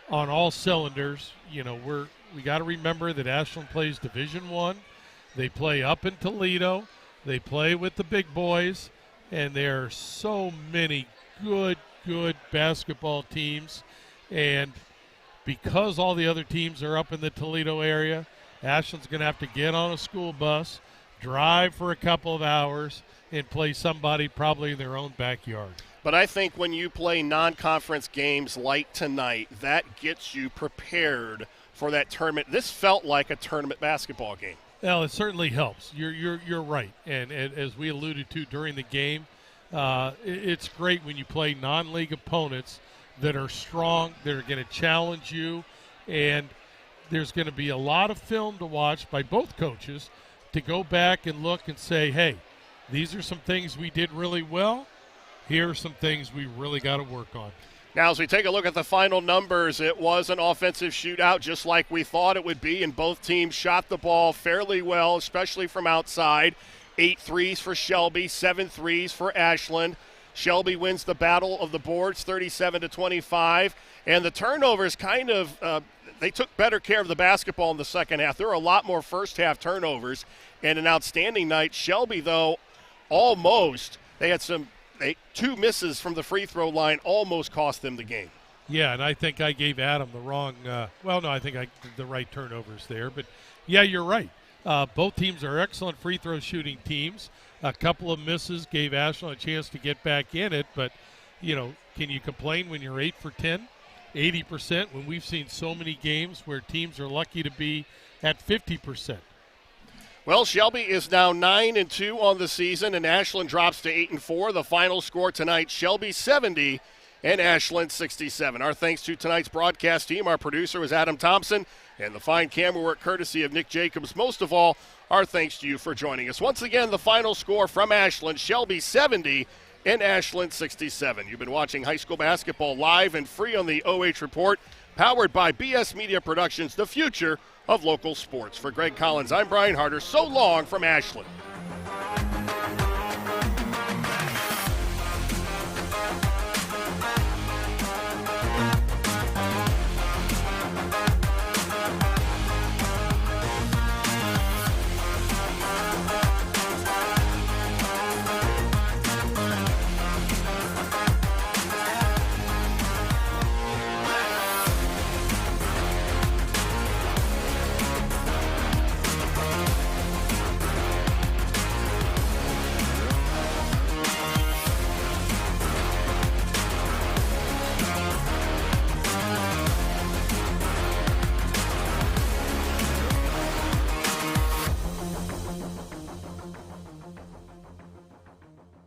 on all cylinders. We got to remember that Ashland plays Division I. They play up in Toledo. They play with the big boys. And there are so many good basketball teams. And because all the other teams are up in the Toledo area, Ashland's going to have to get on a school bus, drive for a couple of hours, and play somebody probably in their own backyard. But I think when you play non-conference games like tonight, that gets you prepared for that tournament. This felt like a tournament basketball game. Well, it certainly helps. You're right. And as we alluded to during the game, it's great when you play non-league opponents that are strong, that are going to challenge you, and there's going to be a lot of film to watch by both coaches to go back and look and say, hey, these are some things we did really well. Here are some things we really got to work on. Now, as we take a look at the final numbers, it was an offensive shootout just like we thought it would be, and both teams shot the ball fairly well, especially from outside. 8 threes for Shelby, 7 threes for Ashland. Shelby wins the battle of the boards, 37-25, and the turnovers kind of they took better care of the basketball in the second half. There were a lot more first-half turnovers, and an outstanding night. Shelby, though, almost they had two misses from the free throw line almost cost them the game. Yeah, and I think I gave Adam the wrong. I think I did the right turnovers there, but yeah, you're right. Both teams are excellent free throw shooting teams. A couple of misses gave Ashland a chance to get back in it, but, can you complain when you're 8 for 10, 80%, when we've seen so many games where teams are lucky to be at 50%? Well, Shelby is now 9-2 on the season, and Ashland drops to 8-4. The final score tonight, Shelby 70 and Ashland 67. Our thanks to tonight's broadcast team. Our producer was Adam Thompson, and the fine camera work courtesy of Nick Jacobs. Most of all, our thanks to you for joining us. Once again, the final score from Ashland, Shelby 70 and Ashland 67. You've been watching high school basketball live and free on the OH Report, powered by BS Media Productions, the future of local sports. For Greg Collins, I'm Brian Harder. So long from Ashland.